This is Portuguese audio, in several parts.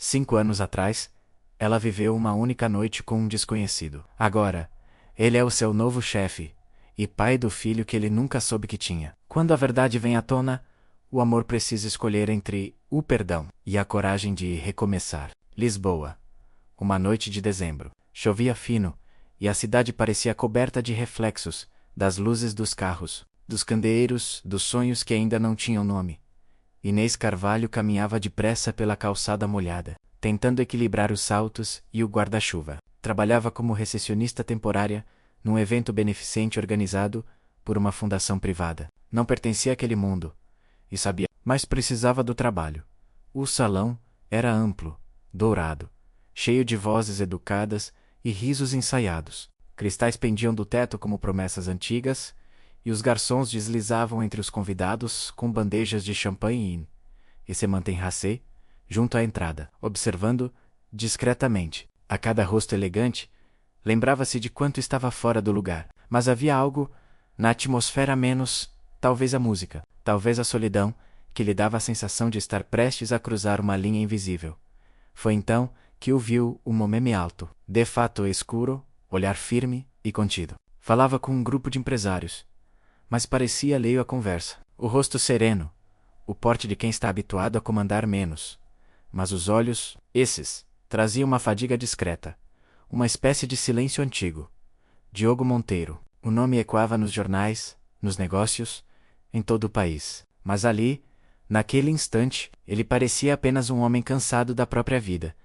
5 anos atrás, ela viveu uma única noite com um desconhecido. Agora, ele é o seu novo chefe, e pai do filho que ele nunca soube que tinha. Quando a verdade vem à tona, o amor precisa escolher entre o perdão e a coragem de recomeçar. Lisboa. Uma noite de dezembro. Chovia fino, e a cidade parecia coberta de reflexos, das luzes dos carros, dos candeeiros, dos sonhos que ainda não tinham nome. Inês Carvalho caminhava depressa pela calçada molhada, tentando equilibrar os saltos e o guarda-chuva. Trabalhava como recepcionista temporária, num evento beneficente organizado por uma fundação privada. Não pertencia àquele mundo, e sabia, mas precisava do trabalho. O salão era amplo, dourado, cheio de vozes educadas e risos ensaiados. Cristais pendiam do teto como promessas antigas, e os garçons deslizavam entre os convidados com bandejas de champanhe e se mantém racé junto à entrada, observando, discretamente, a cada rosto elegante. Lembrava-se de quanto estava fora do lugar, mas havia algo na atmosfera menos, talvez a música, talvez a solidão, que lhe dava a sensação de estar prestes a cruzar uma linha invisível. Foi então que o viu um homem alto, de fato escuro, olhar firme e contido. Falava com um grupo de empresários, mas parecia alheio à conversa. O rosto sereno, o porte de quem está habituado a comandar menos. Mas os olhos, esses, traziam uma fadiga discreta, uma espécie de silêncio antigo. Diogo Monteiro. O nome ecoava nos jornais, nos negócios, em todo o país. Mas ali, naquele instante, ele parecia apenas um homem cansado da própria vida.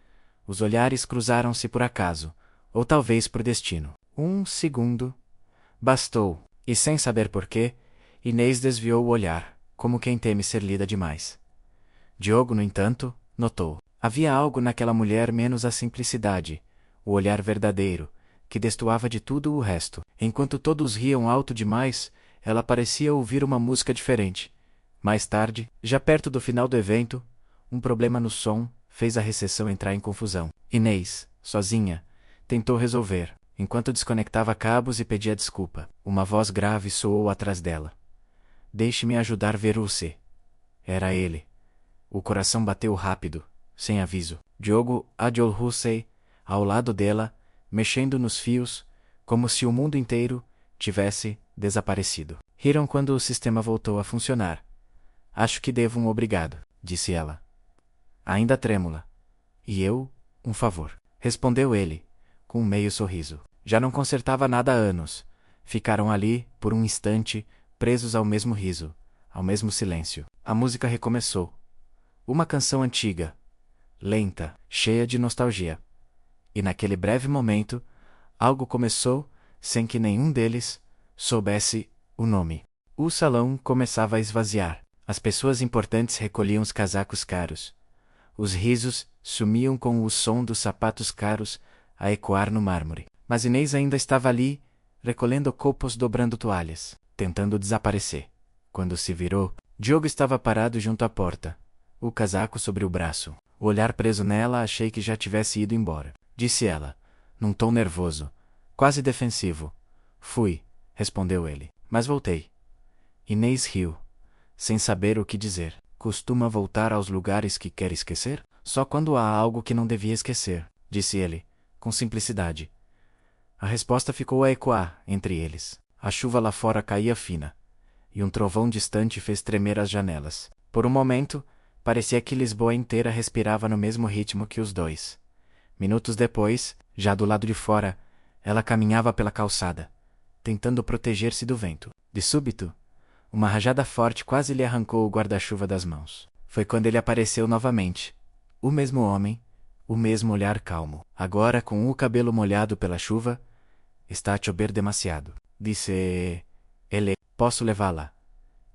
Os olhares cruzaram-se por acaso, ou talvez por destino. Um segundo bastou, e sem saber porquê, Inês desviou o olhar, como quem teme ser lida demais. Diogo, no entanto, notou. Havia algo naquela mulher menos a simplicidade, o olhar verdadeiro, que destoava de tudo o resto. Enquanto todos riam alto demais, ela parecia ouvir uma música diferente. Mais tarde, já perto do final do evento, um problema no som fez a recepção entrar em confusão. Inês, sozinha, tentou resolver. Enquanto desconectava cabos e pedia desculpa, uma voz grave soou atrás dela. Deixe-me ajudar ver você. Era ele. O coração bateu rápido, sem aviso. Diogo Adjol-Hussey, ao lado dela, mexendo nos fios, como se o mundo inteiro tivesse desaparecido. Riram quando o sistema voltou a funcionar. Acho que devo um obrigado, disse ela, ainda trêmula. E eu, um favor, respondeu ele, com um meio sorriso. Já não consertava nada há anos. Ficaram ali, por um instante, presos ao mesmo riso, ao mesmo silêncio. A música recomeçou. Uma canção antiga, lenta, cheia de nostalgia. E naquele breve momento, algo começou, sem que nenhum deles soubesse o nome. O salão começava a esvaziar. As pessoas importantes recolhiam os casacos caros. Os risos sumiam com o som dos sapatos caros a ecoar no mármore. Mas Inês ainda estava ali, recolhendo copos, dobrando toalhas, tentando desaparecer. Quando se virou, Diogo estava parado junto à porta, o casaco sobre o braço. O olhar preso nela, achei que já tivesse ido embora. Disse ela, num tom nervoso, quase defensivo. Fui, respondeu ele, mas voltei. Inês riu, sem saber o que dizer. Costuma voltar aos lugares que quer esquecer? Só quando há algo que não devia esquecer, disse ele, com simplicidade. A resposta ficou a ecoar entre eles. A chuva lá fora caía fina, e um trovão distante fez tremer as janelas. Por um momento, parecia que Lisboa inteira respirava no mesmo ritmo que os dois. Minutos depois, já do lado de fora, ela caminhava pela calçada, tentando proteger-se do vento. De súbito, uma rajada forte quase lhe arrancou o guarda-chuva das mãos. Foi quando ele apareceu novamente. O mesmo homem, o mesmo olhar calmo. Agora, com o cabelo molhado pela chuva, está a chover demasiado. Disse ele, posso levá-la?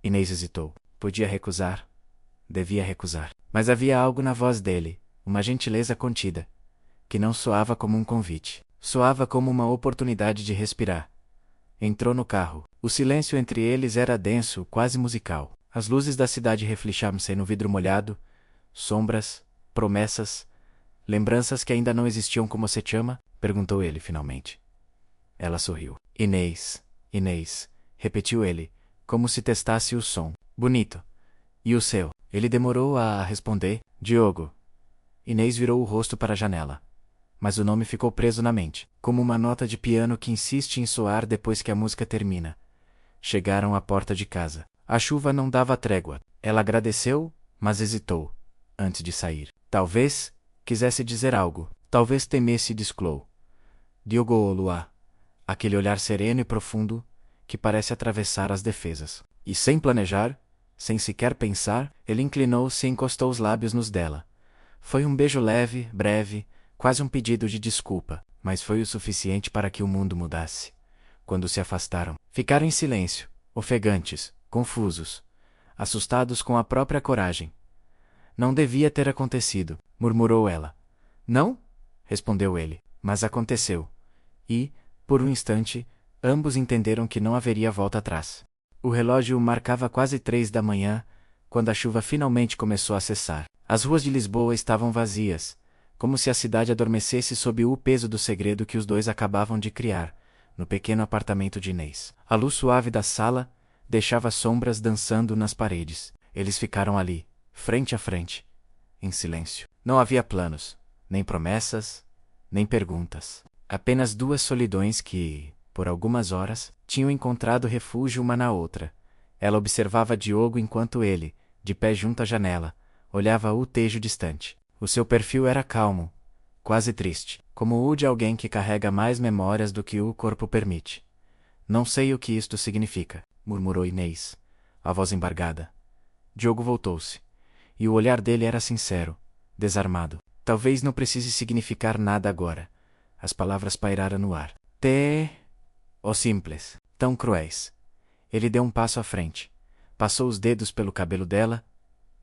Inês hesitou. Podia recusar. Devia recusar. Mas havia algo na voz dele, uma gentileza contida, que não soava como um convite. Soava como uma oportunidade de respirar. Entrou no carro. O silêncio entre eles era denso, quase musical. As luzes da cidade reflexavam-se no vidro molhado, sombras, promessas, lembranças que ainda não existiam. Como se chama? Perguntou ele, finalmente. Ela sorriu. Inês, Inês, repetiu ele, como se testasse o som. Bonito. E o seu? Ele demorou a responder. Diogo. Inês virou o rosto para a janela. Mas o nome ficou preso na mente, como uma nota de piano que insiste em soar depois que a música termina. Chegaram à porta de casa. A chuva não dava trégua. Ela agradeceu, mas hesitou, antes de sair. Talvez quisesse dizer algo. Talvez temesse Desclou. Diogo Olua. Aquele olhar sereno e profundo, que parece atravessar as defesas. E sem planejar, sem sequer pensar, ele inclinou-se e encostou os lábios nos dela. Foi um beijo leve, breve, quase um pedido de desculpa, mas foi o suficiente para que o mundo mudasse. Quando se afastaram, ficaram em silêncio, ofegantes, confusos, assustados com a própria coragem. Não devia ter acontecido, murmurou ela. Não? Respondeu ele, mas aconteceu. E, por um instante, ambos entenderam que não haveria volta atrás. O relógio marcava quase 3 da manhã, quando a chuva finalmente começou a cessar. As ruas de Lisboa estavam vazias, como se a cidade adormecesse sob o peso do segredo que os dois acabavam de criar, no pequeno apartamento de Inês. A luz suave da sala deixava sombras dançando nas paredes. Eles ficaram ali, frente a frente, em silêncio. Não havia planos, nem promessas, nem perguntas. Apenas duas solidões que, por algumas horas, tinham encontrado refúgio uma na outra. Ela observava Diogo enquanto ele, de pé junto à janela, olhava o tejo distante. O seu perfil era calmo, quase triste, como o de alguém que carrega mais memórias do que o corpo permite. Não sei o que isto significa, murmurou Inês, a voz embargada. Diogo voltou-se, e o olhar dele era sincero, desarmado. Talvez não precise significar nada agora. As palavras pairaram no ar. Oh simples, tão cruéis. Ele deu um passo à frente, passou os dedos pelo cabelo dela,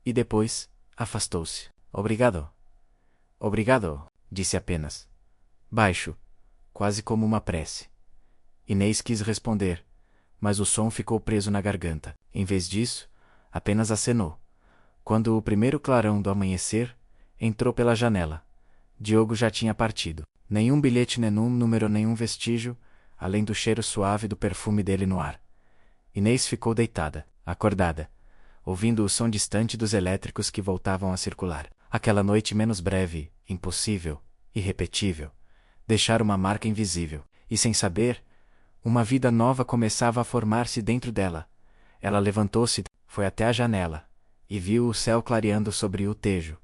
e depois afastou-se. Obrigado. Obrigado, disse apenas. Baixo, quase como uma prece. Inês quis responder, mas o som ficou preso na garganta. Em vez disso, apenas acenou. Quando o primeiro clarão do amanhecer entrou pela janela, Diogo já tinha partido. Nenhum bilhete, nenhum número, nenhum vestígio, além do cheiro suave do perfume dele no ar. Inês ficou deitada, acordada, ouvindo o som distante dos elétricos que voltavam a circular. Aquela noite menos breve, impossível, irrepetível, deixara uma marca invisível, e sem saber, uma vida nova começava a formar-se dentro dela. Ela levantou-se, foi até a janela, e viu o céu clareando sobre o tejo.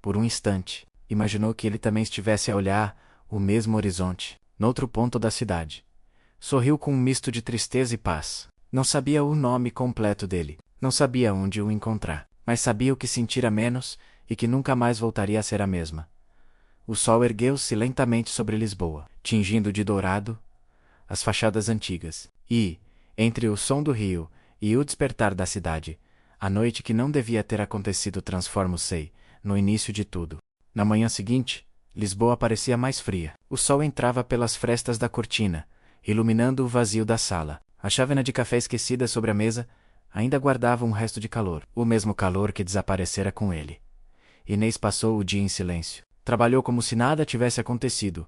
Por um instante, imaginou que ele também estivesse a olhar o mesmo horizonte, noutro ponto da cidade. Sorriu com um misto de tristeza e paz. Não sabia o nome completo dele, não sabia onde o encontrar, mas sabia o que sentira menos e que nunca mais voltaria a ser a mesma. O sol ergueu-se lentamente sobre Lisboa, tingindo de dourado as fachadas antigas, e, entre o som do rio e o despertar da cidade, a noite que não devia ter acontecido transforma-se no início de tudo. Na manhã seguinte, Lisboa parecia mais fria. O sol entrava pelas frestas da cortina, iluminando o vazio da sala. A chávena de café esquecida sobre a mesa ainda guardava um resto de calor, o mesmo calor que desaparecera com ele. Inês passou o dia em silêncio. Trabalhou como se nada tivesse acontecido,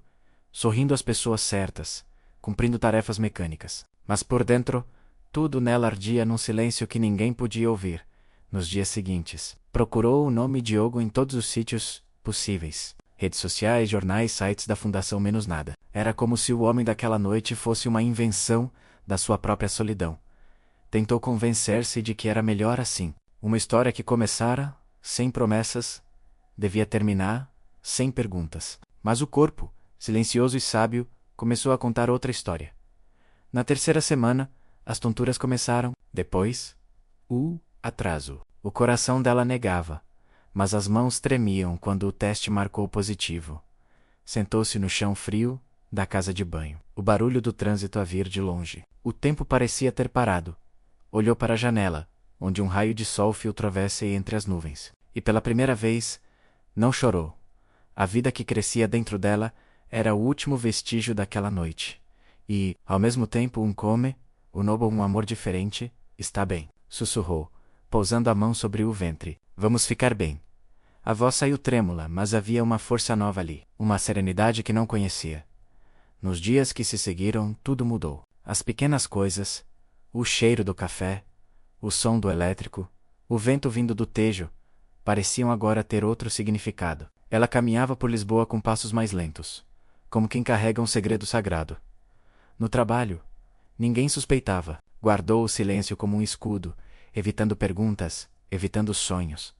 sorrindo às pessoas certas, cumprindo tarefas mecânicas. Mas por dentro, tudo nela ardia num silêncio que ninguém podia ouvir. Nos dias seguintes, procurou o nome Diogo em todos os sítios possíveis. Redes sociais, jornais, sites da Fundação Menos Nada. Era como se o homem daquela noite fosse uma invenção da sua própria solidão. Tentou convencer-se de que era melhor assim. Uma história que começara, sem promessas, devia terminar, sem perguntas. Mas o corpo, silencioso e sábio, começou a contar outra história. Na terceira semana, as tonturas começaram. Depois, o atraso. O coração dela negava, mas as mãos tremiam quando o teste marcou positivo. Sentou-se no chão frio da casa de banho. O barulho do trânsito a vir de longe. O tempo parecia ter parado. Olhou para a janela, onde um raio de sol filtrava-se entre as nuvens. E pela primeira vez, não chorou. A vida que crescia dentro dela era o último vestígio daquela noite. E, ao mesmo tempo, o novo um amor diferente, está bem, sussurrou, pousando a mão sobre o ventre. Vamos ficar bem. A voz saiu trêmula, mas havia uma força nova ali, uma serenidade que não conhecia. Nos dias que se seguiram, tudo mudou. As pequenas coisas, o cheiro do café, o som do elétrico, o vento vindo do tejo, pareciam agora ter outro significado. Ela caminhava por Lisboa com passos mais lentos, como quem carrega um segredo sagrado. No trabalho, ninguém suspeitava. Guardou o silêncio como um escudo, evitando perguntas, evitando sonhos.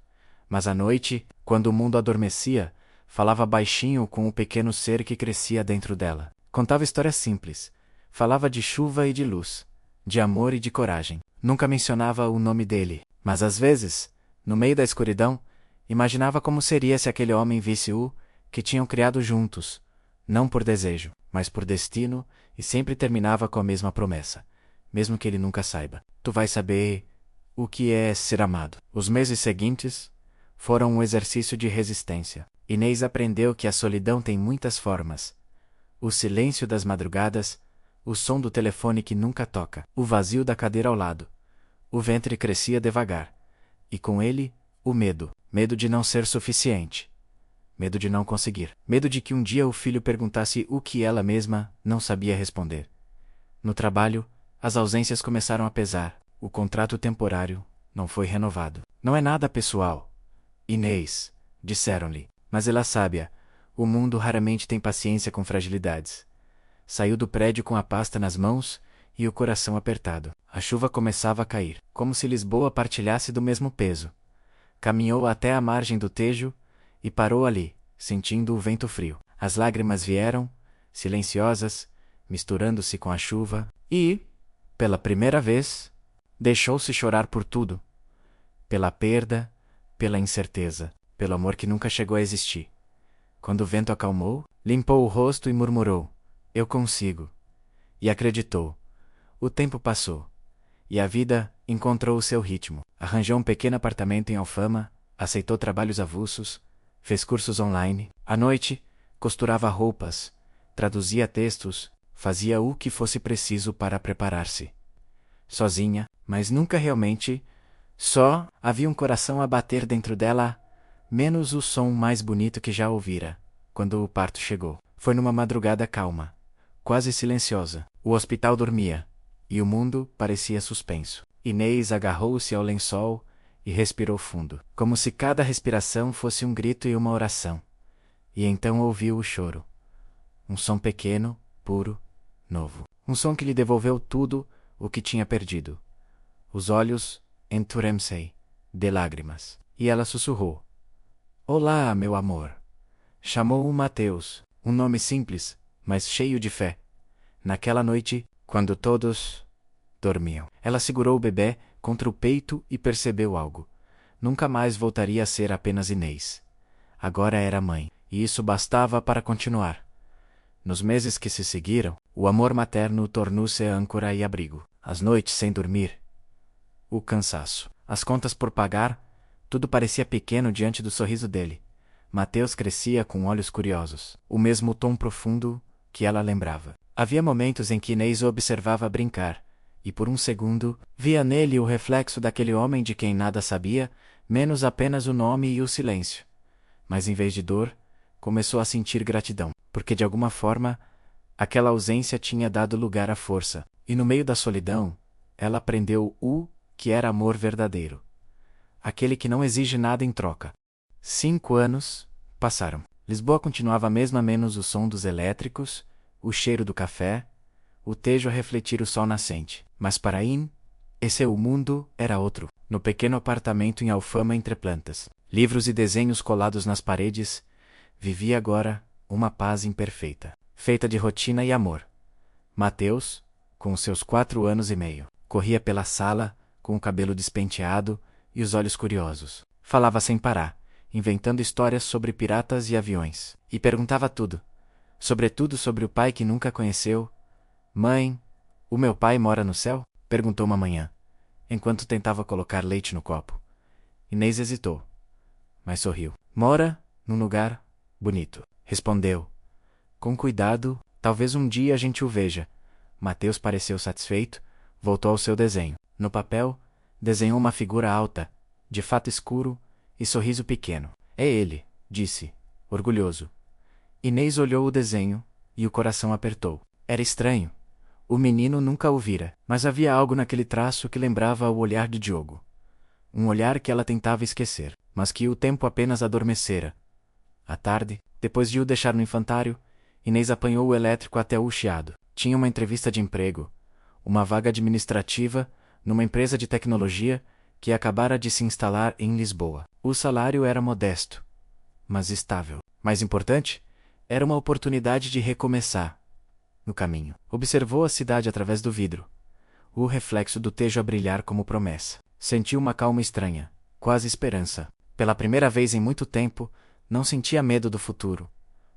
Mas à noite, quando o mundo adormecia, falava baixinho com o pequeno ser que crescia dentro dela. Contava histórias simples. Falava de chuva e de luz, de amor e de coragem. Nunca mencionava o nome dele, mas às vezes, no meio da escuridão, imaginava como seria se aquele homem visse o que tinham criado juntos, não por desejo, mas por destino, e sempre terminava com a mesma promessa, mesmo que ele nunca saiba. Tu vais saber o que é ser amado. Os meses seguintes foram um exercício de resistência. Inês aprendeu que a solidão tem muitas formas. O silêncio das madrugadas, o som do telefone que nunca toca, o vazio da cadeira ao lado. O ventre crescia devagar. E com ele, o medo. Medo de não ser suficiente. Medo de não conseguir. Medo de que um dia o filho perguntasse o que ela mesma não sabia responder. No trabalho, as ausências começaram a pesar. O contrato temporário não foi renovado. Não é nada pessoal, Inês, disseram-lhe. Mas ela sábia, o mundo raramente tem paciência com fragilidades. Saiu do prédio com a pasta nas mãos e o coração apertado. A chuva começava a cair, como se Lisboa partilhasse do mesmo peso. Caminhou até a margem do Tejo e parou ali, sentindo o vento frio. As lágrimas vieram, silenciosas, misturando-se com a chuva, e, pela primeira vez, deixou-se chorar por tudo. Pela perda, pela incerteza, pelo amor que nunca chegou a existir. Quando o vento acalmou, limpou o rosto e murmurou: "Eu consigo." E acreditou. O tempo passou. E a vida encontrou o seu ritmo. Arranjou um pequeno apartamento em Alfama, aceitou trabalhos avulsos, fez cursos online. À noite, costurava roupas, traduzia textos, fazia o que fosse preciso para preparar-se. Sozinha, mas nunca realmente só. Havia um coração a bater dentro dela, menos o som mais bonito que já ouvira, quando o parto chegou. Foi numa madrugada calma, quase silenciosa. O hospital dormia, e o mundo parecia suspenso. Inês agarrou-se ao lençol e respirou fundo, como se cada respiração fosse um grito e uma oração. E então ouviu o choro. Um som pequeno, puro, novo. Um som que lhe devolveu tudo o que tinha perdido. Os olhos enturmem-se de lágrimas. E ela sussurrou: "Olá, meu amor." Chamou-o Mateus, um nome simples, mas cheio de fé. Naquela noite, quando todos dormiam, ela segurou o bebê contra o peito e percebeu algo. Nunca mais voltaria a ser apenas Inês. Agora era mãe, e isso bastava para continuar. Nos meses que se seguiram, o amor materno tornou-se âncora e abrigo. As noites sem dormir, o cansaço, as contas por pagar, tudo parecia pequeno diante do sorriso dele. Mateus crescia com olhos curiosos, o mesmo tom profundo que ela lembrava. Havia momentos em que Inês o observava brincar, e por um segundo, via nele o reflexo daquele homem de quem nada sabia, menos apenas o nome e o silêncio. Mas em vez de dor, começou a sentir gratidão, porque de alguma forma, aquela ausência tinha dado lugar à força, e no meio da solidão, ela aprendeu o que era amor verdadeiro. Aquele que não exige nada em troca. 5 anos passaram. Lisboa continuava a mesma, menos o som dos elétricos, o cheiro do café, o Tejo a refletir o sol nascente. Mas para o mundo era outro. No pequeno apartamento em Alfama entre plantas, livros e desenhos colados nas paredes, vivia agora uma paz imperfeita, feita de rotina e amor. Mateus, com seus 4 anos e meio, corria pela sala, com o cabelo despenteado e os olhos curiosos. Falava sem parar, inventando histórias sobre piratas e aviões. E perguntava tudo. Sobretudo sobre o pai que nunca conheceu. "Mãe, o meu pai mora no céu?" perguntou uma manhã, enquanto tentava colocar leite no copo. Inês hesitou, mas sorriu. "Mora num lugar bonito", respondeu. "Com cuidado, talvez um dia a gente o veja." Mateus pareceu satisfeito, voltou ao seu desenho. No papel, desenhou uma figura alta, de fato escuro e sorriso pequeno. "É ele", disse, orgulhoso. Inês olhou o desenho e o coração apertou. Era estranho. O menino nunca o vira, mas havia algo naquele traço que lembrava o olhar de Diogo. Um olhar que ela tentava esquecer, mas que o tempo apenas adormecera. À tarde, depois de o deixar no infantário, Inês apanhou o elétrico até o Chiado. Tinha uma entrevista de emprego, uma vaga administrativa, numa empresa de tecnologia que acabara de se instalar em Lisboa. O salário era modesto, mas estável. Mais importante, era uma oportunidade de recomeçar. No caminho, observou a cidade através do vidro, o reflexo do Tejo a brilhar como promessa. Sentiu uma calma estranha, quase esperança. Pela primeira vez em muito tempo, não sentia medo do futuro.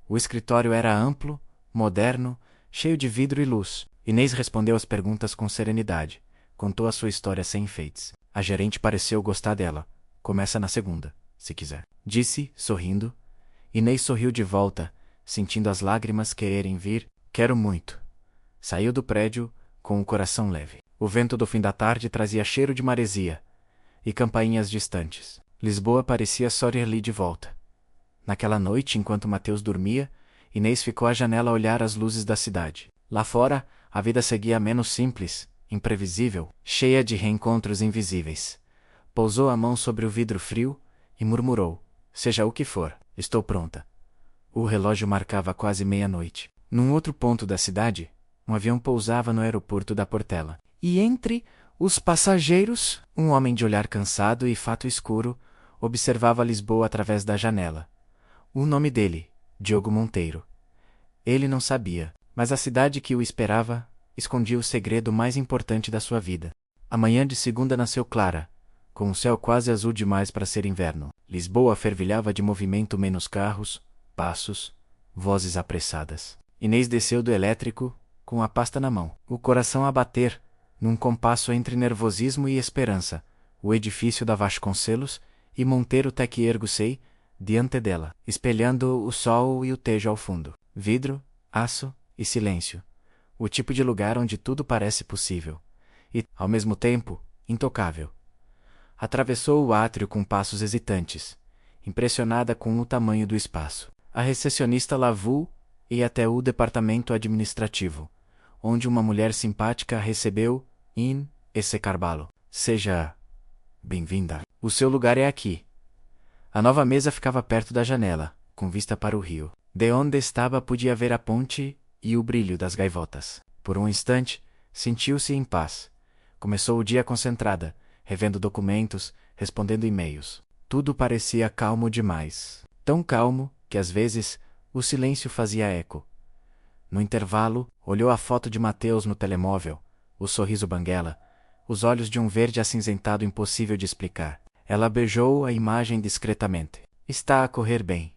O escritório era amplo, moderno, cheio de vidro e luz. Inês respondeu as perguntas com serenidade. Contou a sua história sem enfeites. A gerente pareceu gostar dela. Começa na segunda, se quiser. Disse, sorrindo. Inês sorriu de volta, sentindo as lágrimas quererem vir. Quero muito. Saiu do prédio, com o coração leve. O vento do fim da tarde trazia cheiro de maresia e campainhas distantes. Lisboa parecia sorrir-lhe de volta. Naquela noite, enquanto Mateus dormia, Inês ficou à janela a olhar as luzes da cidade. Lá fora, a vida seguia menos simples, imprevisível, cheia de reencontros invisíveis. Pousou a mão sobre o vidro frio e murmurou: seja o que for, estou pronta. O relógio marcava quase meia-noite. Num outro ponto da cidade, um avião pousava no aeroporto da Portela. E entre os passageiros, um homem de olhar cansado e fato escuro observava Lisboa através da janela. O nome dele, Diogo Monteiro. Ele não sabia, mas a cidade que o esperava escondia o segredo mais importante da sua vida. A manhã de segunda nasceu clara, com o céu quase azul demais para ser inverno. Lisboa fervilhava de movimento, menos carros, passos, vozes apressadas. Inês desceu do elétrico, com a pasta na mão, o coração a bater, num compasso entre nervosismo e esperança. O edifício da Vasconcelos e Monteiro Tec Ergo-Sei, diante dela, espelhando o sol e o Tejo ao fundo. Vidro, aço e silêncio. O tipo de lugar onde tudo parece possível. E, ao mesmo tempo, intocável. Atravessou o átrio com passos hesitantes, impressionada com o tamanho do espaço. A recepcionista lavou e até o departamento administrativo, onde uma mulher simpática a recebeu in esse Carvalho. Seja bem-vinda. O seu lugar é aqui. A nova mesa ficava perto da janela, com vista para o rio. De onde estava podia ver a ponte e o brilho das gaivotas. Por um instante, sentiu-se em paz. Começou o dia concentrada, revendo documentos, respondendo e-mails. Tudo parecia calmo demais. Tão calmo que, às vezes, o silêncio fazia eco. No intervalo, olhou a foto de Mateus no telemóvel, o sorriso banguela, os olhos de um verde acinzentado impossível de explicar. Ela beijou a imagem discretamente. Está a correr bem,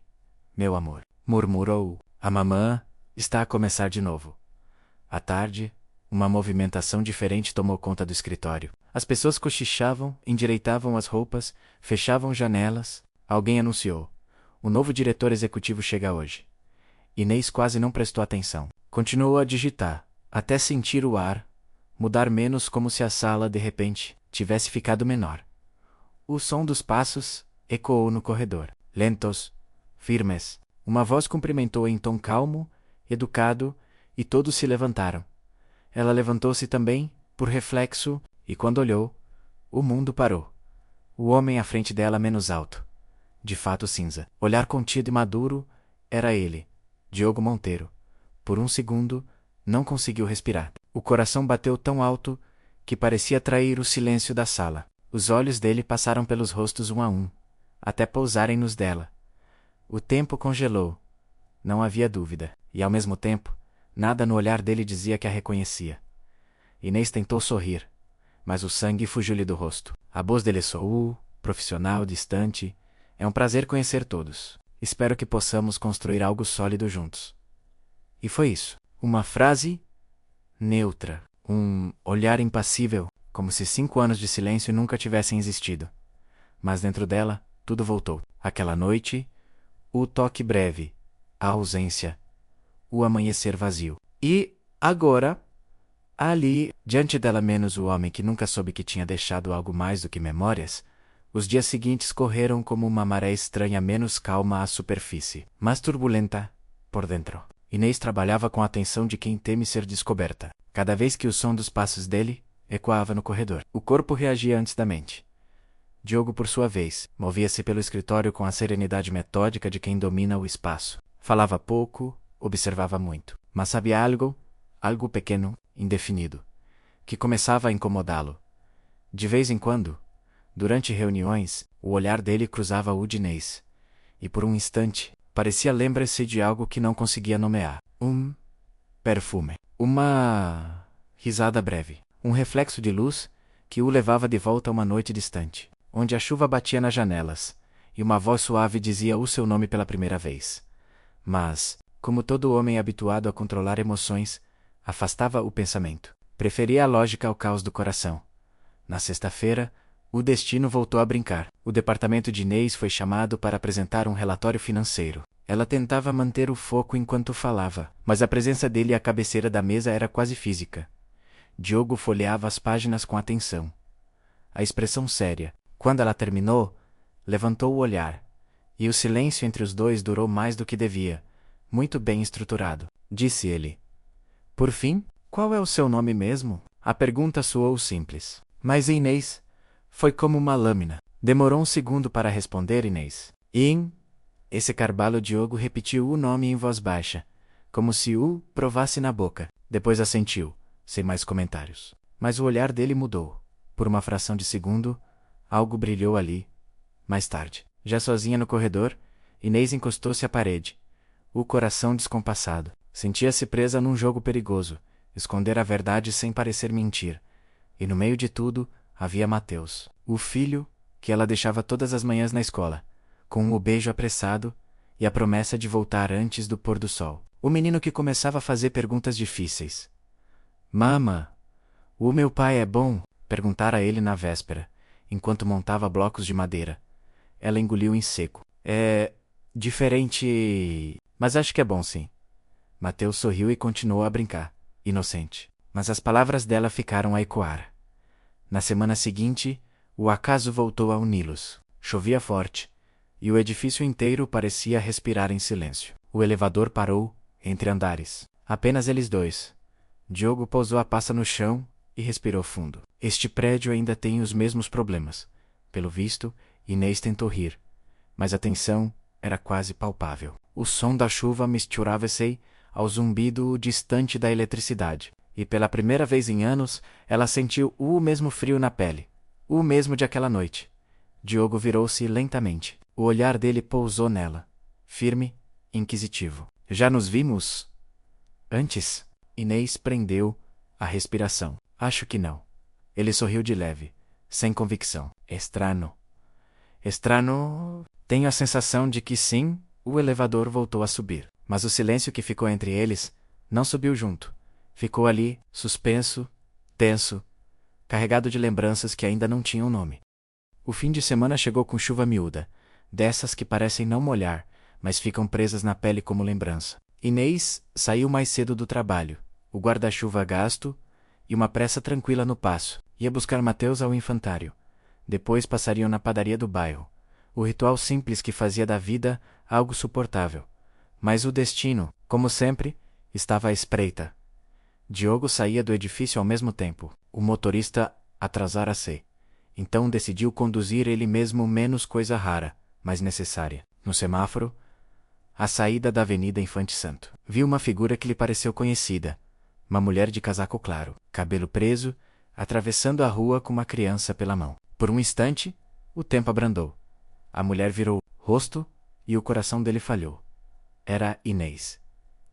meu amor, murmurou. A mamã está a começar de novo. À tarde, uma movimentação diferente tomou conta do escritório. As pessoas cochichavam, endireitavam as roupas, fechavam janelas. Alguém anunciou: o novo diretor executivo chega hoje. Inês quase não prestou atenção. Continuou a digitar, até sentir o ar mudar menos, como se a sala, de repente, tivesse ficado menor. O som dos passos ecoou no corredor. Lentos, firmes. Uma voz cumprimentou em tom calmo, educado, e todos se levantaram. Ela levantou-se também, por reflexo, e quando olhou, o mundo parou. O homem à frente dela menos alto, de fato cinza, olhar contido e maduro, era ele, Diogo Monteiro. Por um segundo, não conseguiu respirar. O coração bateu tão alto que parecia trair o silêncio da sala. Os olhos dele passaram pelos rostos um a um, até pousarem nos dela. O tempo congelou. Não havia dúvida, e ao mesmo tempo, nada no olhar dele dizia que a reconhecia. Inês tentou sorrir, mas o sangue fugiu-lhe do rosto. A voz dele soou, profissional, distante. É um prazer conhecer todos. Espero que possamos construir algo sólido juntos. E foi isso. Uma frase neutra, um olhar impassível, como se 5 anos de silêncio nunca tivessem existido. Mas dentro dela, tudo voltou. Aquela noite, o toque breve, a ausência, o amanhecer vazio. E, agora, ali, diante dela menos o homem que nunca soube que tinha deixado algo mais do que memórias, os dias seguintes correram como uma maré estranha, menos calma à superfície, mas turbulenta por dentro. Inês trabalhava com a atenção de quem teme ser descoberta. Cada vez que o som dos passos dele ecoava no corredor, o corpo reagia antes da mente. Diogo, por sua vez, movia-se pelo escritório com a serenidade metódica de quem domina o espaço. Falava pouco, observava muito, mas sabia algo pequeno, indefinido, que começava a incomodá-lo. De vez em quando, durante reuniões, o olhar dele cruzava o de Inês, e por um instante, parecia lembrar-se de algo que não conseguia nomear. Um perfume. Uma risada breve. Um reflexo de luz que o levava de volta a uma noite distante, onde a chuva batia nas janelas, e uma voz suave dizia o seu nome pela primeira vez. Mas, como todo homem habituado a controlar emoções, afastava o pensamento. Preferia a lógica ao caos do coração. Na sexta-feira, o destino voltou a brincar. O departamento de Inês foi chamado para apresentar um relatório financeiro. Ela tentava manter o foco enquanto falava, mas a presença dele à cabeceira da mesa era quase física. Diogo folheava as páginas com atenção. A expressão séria. Quando ela terminou, levantou o olhar, e o silêncio entre os dois durou mais do que devia. Muito bem estruturado, disse ele. Por fim, qual é o seu nome mesmo? A pergunta soou simples. Mas Inês foi como uma lâmina. Demorou um segundo para responder Inês. Esse Carvalho. Diogo repetiu o nome em voz baixa, como se o provasse na boca. Depois assentiu, sem mais comentários. Mas o olhar dele mudou. Por uma fração de segundo, algo brilhou ali. Mais tarde, já sozinha no corredor, Inês encostou-se à parede, o coração descompassado. Sentia-se presa num jogo perigoso, esconder a verdade sem parecer mentir. E no meio de tudo, havia Mateus, o filho, que ela deixava todas as manhãs na escola, com o beijo apressado e a promessa de voltar antes do pôr do sol. O menino que começava a fazer perguntas difíceis. Mama, o meu pai é bom? Perguntara ele na véspera, enquanto montava blocos de madeira. Ela engoliu em seco. É diferente, mas acho que é bom sim. Mateus sorriu e continuou a brincar, inocente. Mas as palavras dela ficaram a ecoar. Na semana seguinte, o acaso voltou a uni-los. Chovia forte, e o edifício inteiro parecia respirar em silêncio. O elevador parou, entre andares. Apenas eles dois. Diogo pousou a passa no chão e respirou fundo. Este prédio ainda tem os mesmos problemas. Pelo visto, Inês tentou rir, mas a tensão era quase palpável. O som da chuva misturava-se ao zumbido distante da eletricidade. E pela primeira vez em anos, ela sentiu o mesmo frio na pele, o mesmo de aquela noite. Diogo virou-se lentamente. O olhar dele pousou nela, firme, inquisitivo. Já nos vimos? Antes? Inês prendeu a respiração. Acho que não. Ele sorriu de leve, sem convicção. Estranho. Estranho. Tenho a sensação de que sim. O elevador voltou a subir. Mas o silêncio que ficou entre eles não subiu junto. Ficou ali, suspenso, tenso, carregado de lembranças que ainda não tinham nome. O fim de semana chegou com chuva miúda, dessas que parecem não molhar, mas ficam presas na pele como lembrança. Inês saiu mais cedo do trabalho, o guarda-chuva gasto e uma pressa tranquila no passo. Ia buscar Mateus ao infantário. Depois passariam na padaria do bairro. O ritual simples que fazia da vida algo suportável. Mas o destino, como sempre, estava à espreita. Diogo saía do edifício ao mesmo tempo. O motorista atrasara-se. Então decidiu conduzir ele mesmo, menos coisa rara, mas necessária. No semáforo, à saída da Avenida Infante Santo, viu uma figura que lhe pareceu conhecida. Uma mulher de casaco claro, cabelo preso, atravessando a rua com uma criança pela mão. Por um instante, o tempo abrandou. A mulher virou o rosto e o coração dele falhou. Era Inês.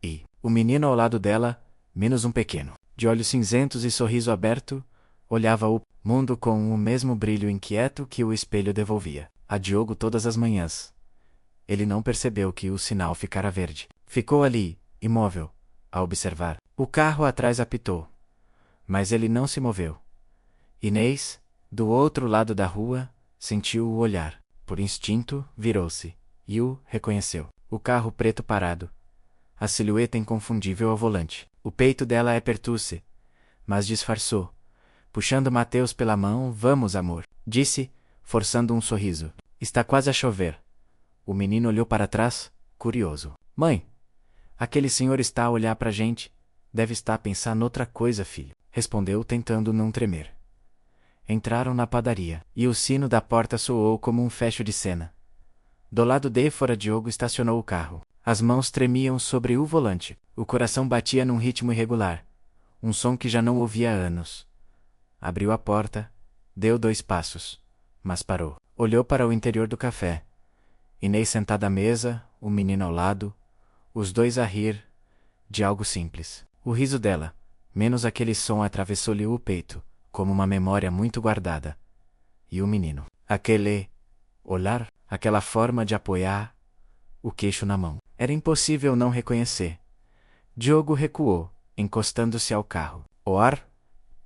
E o menino ao lado dela, menos um pequeno, de olhos cinzentos e sorriso aberto, olhava o mundo com o mesmo brilho inquieto que o espelho devolvia a Diogo todas as manhãs. Ele não percebeu que o sinal ficara verde. Ficou ali, imóvel, a observar. O carro atrás apitou, mas ele não se moveu. Inês, do outro lado da rua, sentiu o olhar. Por instinto, virou-se e o reconheceu. O carro preto parado. A silhueta inconfundível ao volante. O peito dela apertou-se, mas disfarçou. Puxando Mateus pela mão, vamos, amor, disse, forçando um sorriso. Está quase a chover. O menino olhou para trás, curioso. Mãe, aquele senhor está a olhar para a gente. Deve estar a pensar noutra coisa, filho, respondeu, tentando não tremer. Entraram na padaria, e o sino da porta soou como um fecho de cena. Do lado de fora Diogo estacionou o carro. As mãos tremiam sobre o volante. O coração batia num ritmo irregular. Um som que já não ouvia há anos. Abriu a porta, deu 2 passos, mas parou. Olhou para o interior do café. Inês sentada à mesa, o menino ao lado, os dois a rir, de algo simples. O riso dela, menos aquele som, atravessou-lhe o peito, como uma memória muito guardada. E o menino, aquele olhar, aquela forma de apoiar o queixo na mão. Era impossível não reconhecer. Diogo recuou, encostando-se ao carro. O ar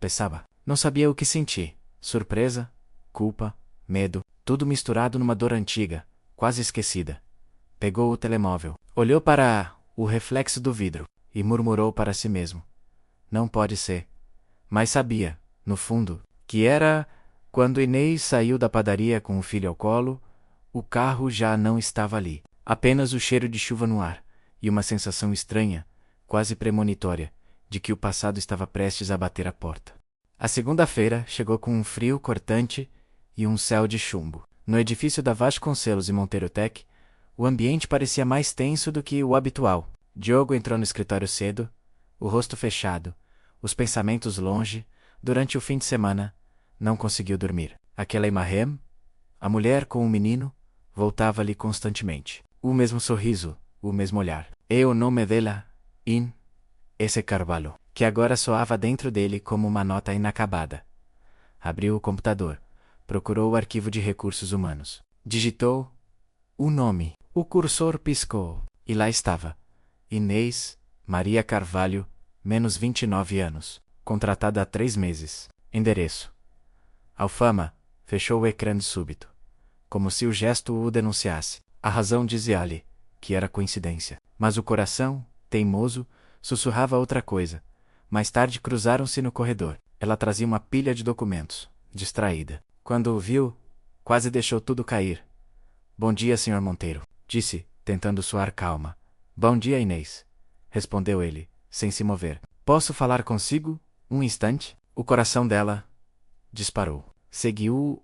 pesava. Não sabia o que sentir. Surpresa, culpa, medo, tudo misturado numa dor antiga, quase esquecida. Pegou o telemóvel, olhou para o reflexo do vidro e murmurou para si mesmo. Não pode ser. Mas sabia, no fundo, que era. Quando Inês saiu da padaria com o filho ao colo, o carro já não estava ali. Apenas o cheiro de chuva no ar e uma sensação estranha, quase premonitória, de que o passado estava prestes a bater a porta. A segunda-feira chegou com um frio cortante e um céu de chumbo. No edifício da Vasconcelos e Monteiro Tech, o ambiente parecia mais tenso do que o habitual. Diogo entrou no escritório cedo, o rosto fechado, os pensamentos longe. Durante o fim de semana, não conseguiu dormir. Aquela Imahem, a mulher com o menino, voltava-lhe constantemente. O mesmo sorriso, o mesmo olhar. E o nome dela, esse Carvalho, que agora soava dentro dele como uma nota inacabada. Abriu o computador, procurou o arquivo de recursos humanos. Digitou o nome. O cursor piscou, e lá estava. Inês Maria Carvalho, menos 29 anos. Contratada há 3 meses. Endereço. Alfama fechou o ecrã de súbito, como se o gesto o denunciasse. A razão dizia-lhe que era coincidência. Mas o coração, teimoso, sussurrava outra coisa. Mais tarde cruzaram-se no corredor. Ela trazia uma pilha de documentos, distraída. Quando o viu, quase deixou tudo cair. Bom dia, Sr. Monteiro, disse, tentando soar calma. Bom dia, Inês, respondeu ele, sem se mover. Posso falar consigo? Um instante? O coração dela disparou. Seguiu-o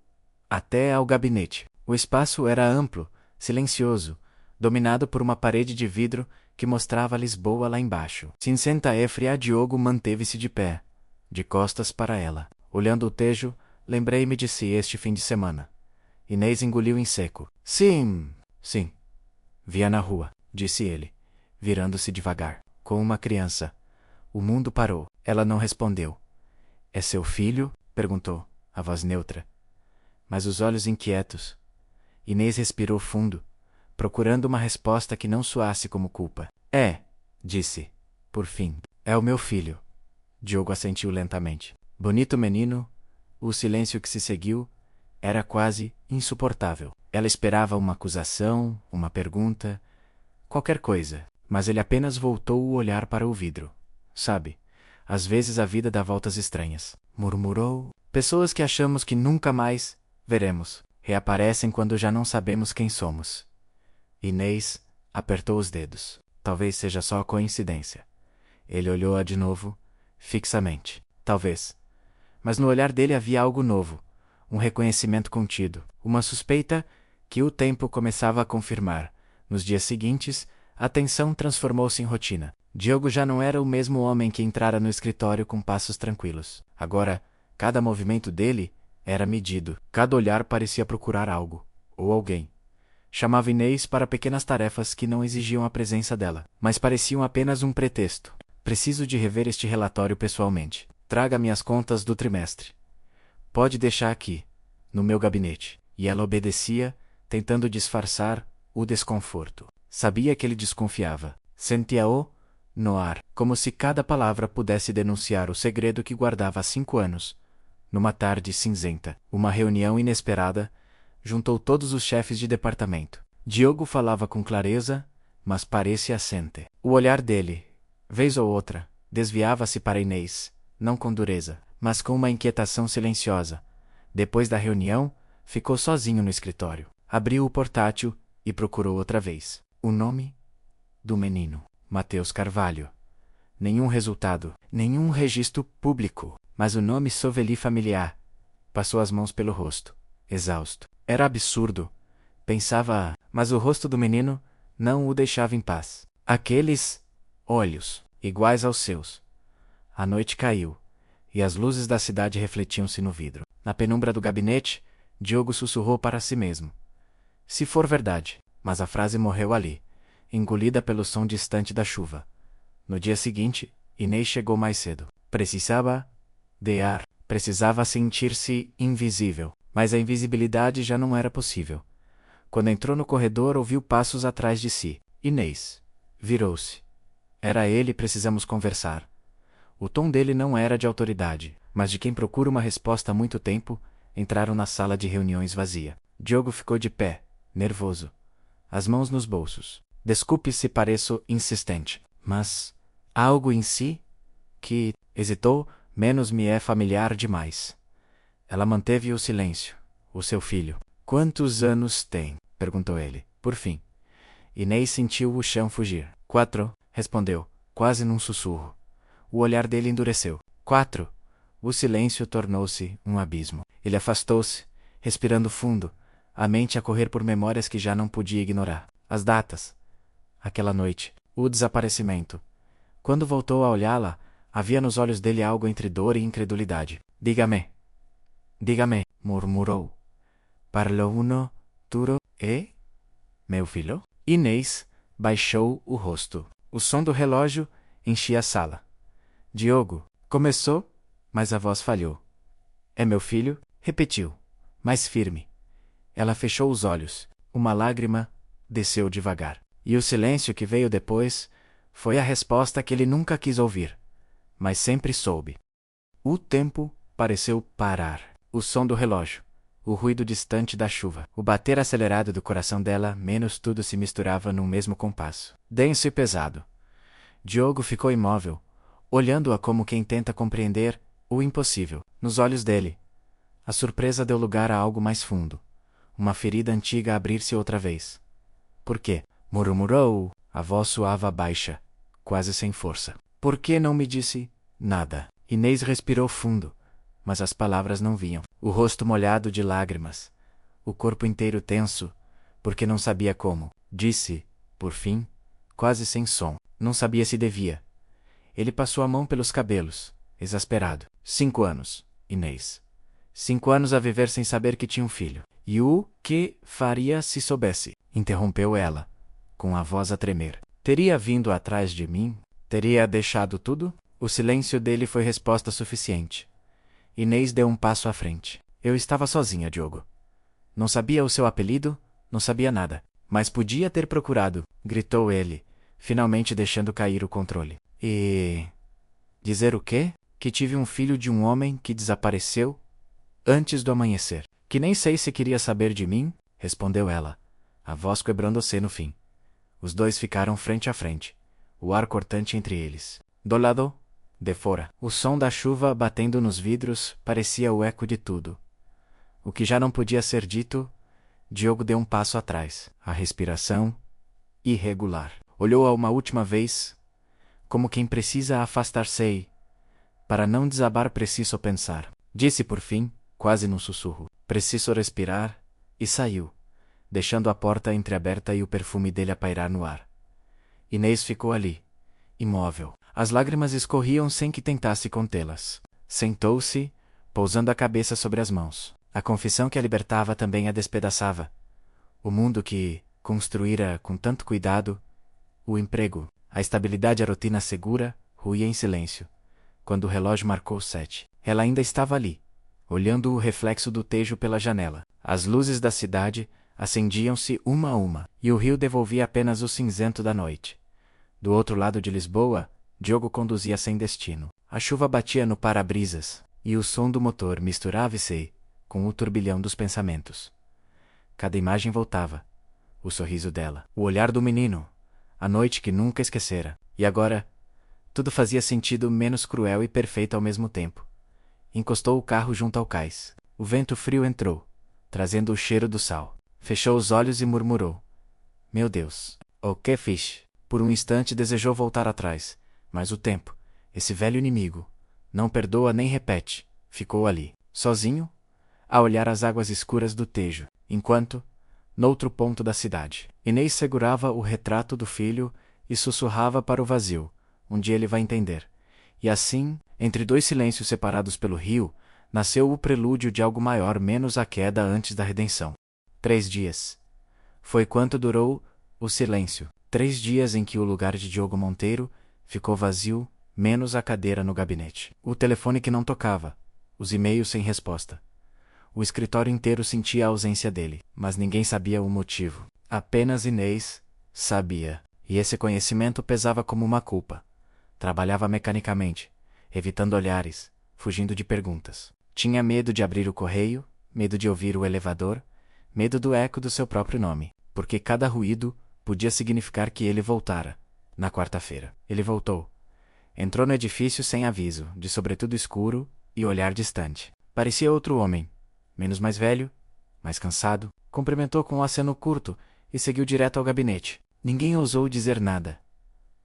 até ao gabinete. O espaço era amplo, silencioso, dominado por uma parede de vidro que mostrava Lisboa lá embaixo. Cinzenta e fria. Diogo manteve-se de pé, de costas para ela. Olhando o tejo, lembrei-me de si este fim de semana. Inês engoliu em seco. Sim, sim. Via na rua, disse ele, virando-se devagar. Com uma criança. O mundo parou. Ela não respondeu. É seu filho? Perguntou, a voz neutra. Mas os olhos inquietos. Inês respirou fundo, procurando uma resposta que não soasse como culpa. É, disse, por fim. É o meu filho. Diogo assentiu lentamente. Bonito menino. O silêncio que se seguiu era quase insuportável. Ela esperava uma acusação, uma pergunta, qualquer coisa, mas ele apenas voltou o olhar para o vidro. Sabe, às vezes a vida dá voltas estranhas, murmurou. Pessoas que achamos que nunca mais veremos, reaparecem quando já não sabemos quem somos. Inês apertou os dedos. Talvez seja só coincidência. Ele olhou-a de novo, fixamente. Talvez. Mas no olhar dele havia algo novo, um reconhecimento contido, uma suspeita que o tempo começava a confirmar. Nos dias seguintes, a tensão transformou-se em rotina. Diogo já não era o mesmo homem que entrara no escritório com passos tranquilos. Agora, cada movimento dele era medido. Cada olhar parecia procurar algo, ou alguém. Chamava Inês para pequenas tarefas que não exigiam a presença dela, mas pareciam apenas um pretexto. Preciso de rever este relatório pessoalmente. Traga-me as contas do trimestre. Pode deixar aqui, no meu gabinete. E ela obedecia, tentando disfarçar o desconforto. Sabia que ele desconfiava. Sentia-o no ar, como se cada palavra pudesse denunciar o segredo que guardava há 5 anos. Numa tarde cinzenta, uma reunião inesperada juntou todos os chefes de departamento. Diogo falava com clareza, mas parecia assente. O olhar dele, vez ou outra, desviava-se para Inês, não com dureza, mas com uma inquietação silenciosa. Depois da reunião, ficou sozinho no escritório. Abriu o portátil e procurou outra vez. O nome do menino, Mateus Carvalho. Nenhum resultado, nenhum registro público, mas o nome soube-lhe familiar. Passou as mãos pelo rosto, exausto. Era absurdo, pensava, mas o rosto do menino não o deixava em paz. Aqueles olhos, iguais aos seus. A noite caiu, e as luzes da cidade refletiam-se no vidro. Na penumbra do gabinete, Diogo sussurrou para si mesmo. Se for verdade, mas a frase morreu ali, engolida pelo som distante da chuva. No dia seguinte, Inês chegou mais cedo. Precisava de ar, precisava sentir-se invisível, mas a invisibilidade já não era possível. Quando entrou no corredor, ouviu passos atrás de si. Inês virou-se. Era ele, precisamos conversar. O tom dele não era de autoridade, mas de quem procura uma resposta há muito tempo. Entraram na sala de reuniões vazia. Diogo ficou de pé, nervoso, as mãos nos bolsos. Desculpe se pareço insistente, mas há algo em si que, hesitou, menos me é familiar demais. Ela manteve o silêncio. O seu filho. Quantos anos tem? Perguntou ele, por fim. Inês sentiu o chão fugir. 4, respondeu, quase num sussurro. O olhar dele endureceu. 4. O silêncio tornou-se um abismo. Ele afastou-se, respirando fundo, a mente a correr por memórias que já não podia ignorar. As datas. Aquela noite. O desaparecimento. Quando voltou a olhá-la, havia nos olhos dele algo entre dor e incredulidade. Diga-me. Diga-me, murmurou. Parlo uno, duro, e? Meu filho? Inês baixou o rosto. O som do relógio enchia a sala. Diogo começou, mas a voz falhou. É meu filho? Repetiu, mais firme. Ela fechou os olhos. Uma lágrima desceu devagar. E o silêncio que veio depois foi a resposta que ele nunca quis ouvir, mas sempre soube. O tempo pareceu parar. O som do relógio, o ruído distante da chuva, o bater acelerado do coração dela, menos tudo se misturava num mesmo compasso. Denso e pesado. Diogo ficou imóvel, olhando-a como quem tenta compreender o impossível. Nos olhos dele, a surpresa deu lugar a algo mais fundo. Uma ferida antiga a abrir-se outra vez. Por quê? Murmurou. A voz soava baixa, quase sem força. Por que não me disse nada? Inês respirou fundo, mas as palavras não vinham. O rosto molhado de lágrimas, o corpo inteiro tenso, porque não sabia como. Disse, por fim, quase sem som. Não sabia se devia. Ele passou a mão pelos cabelos, exasperado. 5 anos, Inês. 5 anos a viver sem saber que tinha um filho. E o que faria se soubesse? Interrompeu ela, com a voz a tremer. Teria vindo atrás de mim? Teria deixado tudo? O silêncio dele foi resposta suficiente. Inês deu um passo à frente. Eu estava sozinha, Diogo. Não sabia o seu apelido, não sabia nada. Mas podia ter procurado, gritou ele, finalmente deixando cair o controle. E... dizer o quê? Que tive um filho de um homem que desapareceu antes do amanhecer. Que nem sei se queria saber de mim, respondeu ela, a voz quebrando-se no fim. Os dois ficaram frente a frente, o ar cortante entre eles. Do lado de fora, o som da chuva batendo nos vidros parecia o eco de tudo. O que já não podia ser dito, Diogo deu um passo atrás, a respiração irregular. Olhou-a uma última vez, como quem precisa afastar-se. Para não desabar, preciso pensar. Disse por fim, quase num sussurro. Preciso respirar, e saiu, deixando a porta entreaberta e o perfume dele a pairar no ar. Inês ficou ali, imóvel. As lágrimas escorriam sem que tentasse contê-las. Sentou-se, pousando a cabeça sobre as mãos. A confissão que a libertava também a despedaçava. O mundo que construíra com tanto cuidado, o emprego, a estabilidade, a rotina segura, ruía em silêncio. Quando o relógio marcou 7, ela ainda estava ali, olhando o reflexo do Tejo pela janela. As luzes da cidade acendiam-se uma a uma, e o rio devolvia apenas o cinzento da noite. Do outro lado de Lisboa, Diogo conduzia sem destino. A chuva batia no para-brisas, e o som do motor misturava-se com o turbilhão dos pensamentos. Cada imagem voltava. O sorriso dela, o olhar do menino, a noite que nunca esquecera. E agora, tudo fazia sentido, menos cruel e perfeito ao mesmo tempo. Encostou o carro junto ao cais. O vento frio entrou, trazendo o cheiro do sal. Fechou os olhos e murmurou. Meu Deus, o que fiz? Por um instante desejou voltar atrás, mas o tempo, esse velho inimigo, não perdoa nem repete, ficou ali, sozinho, a olhar as águas escuras do Tejo, enquanto, noutro ponto da cidade, Inês segurava o retrato do filho e sussurrava para o vazio: um dia ele vai entender. E assim, entre dois silêncios separados pelo rio, nasceu o prelúdio de algo maior menos a queda antes da redenção. 3 dias. Foi quanto durou o silêncio. 3 dias em que o lugar de Diogo Monteiro ficou vazio, menos a cadeira no gabinete. O telefone que não tocava. Os e-mails sem resposta. O escritório inteiro sentia a ausência dele, mas ninguém sabia o motivo. Apenas Inês sabia. E esse conhecimento pesava como uma culpa. Trabalhava mecanicamente, evitando olhares, fugindo de perguntas. Tinha medo de abrir o correio, medo de ouvir o elevador, medo do eco do seu próprio nome, porque cada ruído podia significar que ele voltara. Na quarta-feira, ele voltou. Entrou no edifício sem aviso, de sobretudo escuro e olhar distante. Parecia outro homem, menos mais velho, mais cansado. Cumprimentou com um aceno curto e seguiu direto ao gabinete. Ninguém ousou dizer nada.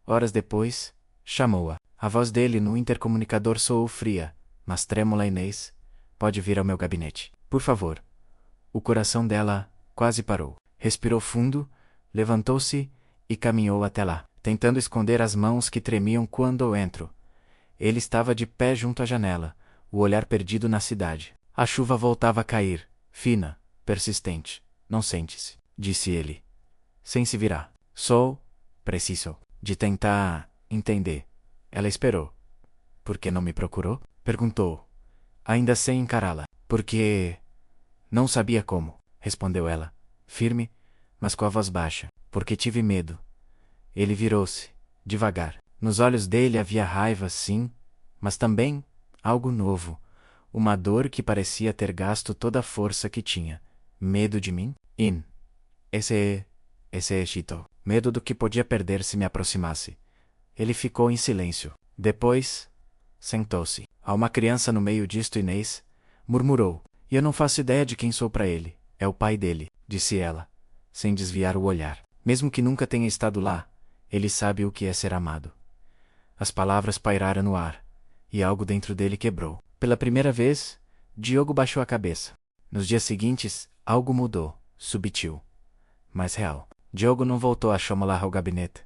Horas depois, chamou-a. A voz dele no intercomunicador soou fria, mas trêmula. Inês, pode vir ao meu gabinete, por favor. O coração dela quase parou. Respirou fundo, levantou-se e caminhou até lá, tentando esconder as mãos que tremiam quando eu entro. Ele estava de pé junto à janela, o olhar perdido na cidade. A chuva voltava a cair, fina, persistente. Não sente-se, disse ele, sem se virar. Preciso de tentar entender. Ela esperou. Por que não me procurou? Perguntou, ainda sem encará-la. Porque não sabia como, respondeu ela, firme, mas com a voz baixa. Porque tive medo. Ele virou-se, devagar. Nos olhos dele havia raiva, sim, mas também algo novo. Uma dor que parecia ter gasto toda a força que tinha. Medo de mim? Esse é Chito. Medo do que podia perder se me aproximasse. Ele ficou em silêncio. Depois, sentou-se. Há uma criança no meio disto, Inês, murmurou. E eu não faço ideia de quem sou para ele. É o pai dele, disse ela, sem desviar o olhar. Mesmo que nunca tenha estado lá, ele sabe o que é ser amado. As palavras pairaram no ar, e algo dentro dele quebrou. Pela primeira vez, Diogo baixou a cabeça. Nos dias seguintes, algo mudou, subtil, mas real. Diogo não voltou a chamá-la ao gabinete.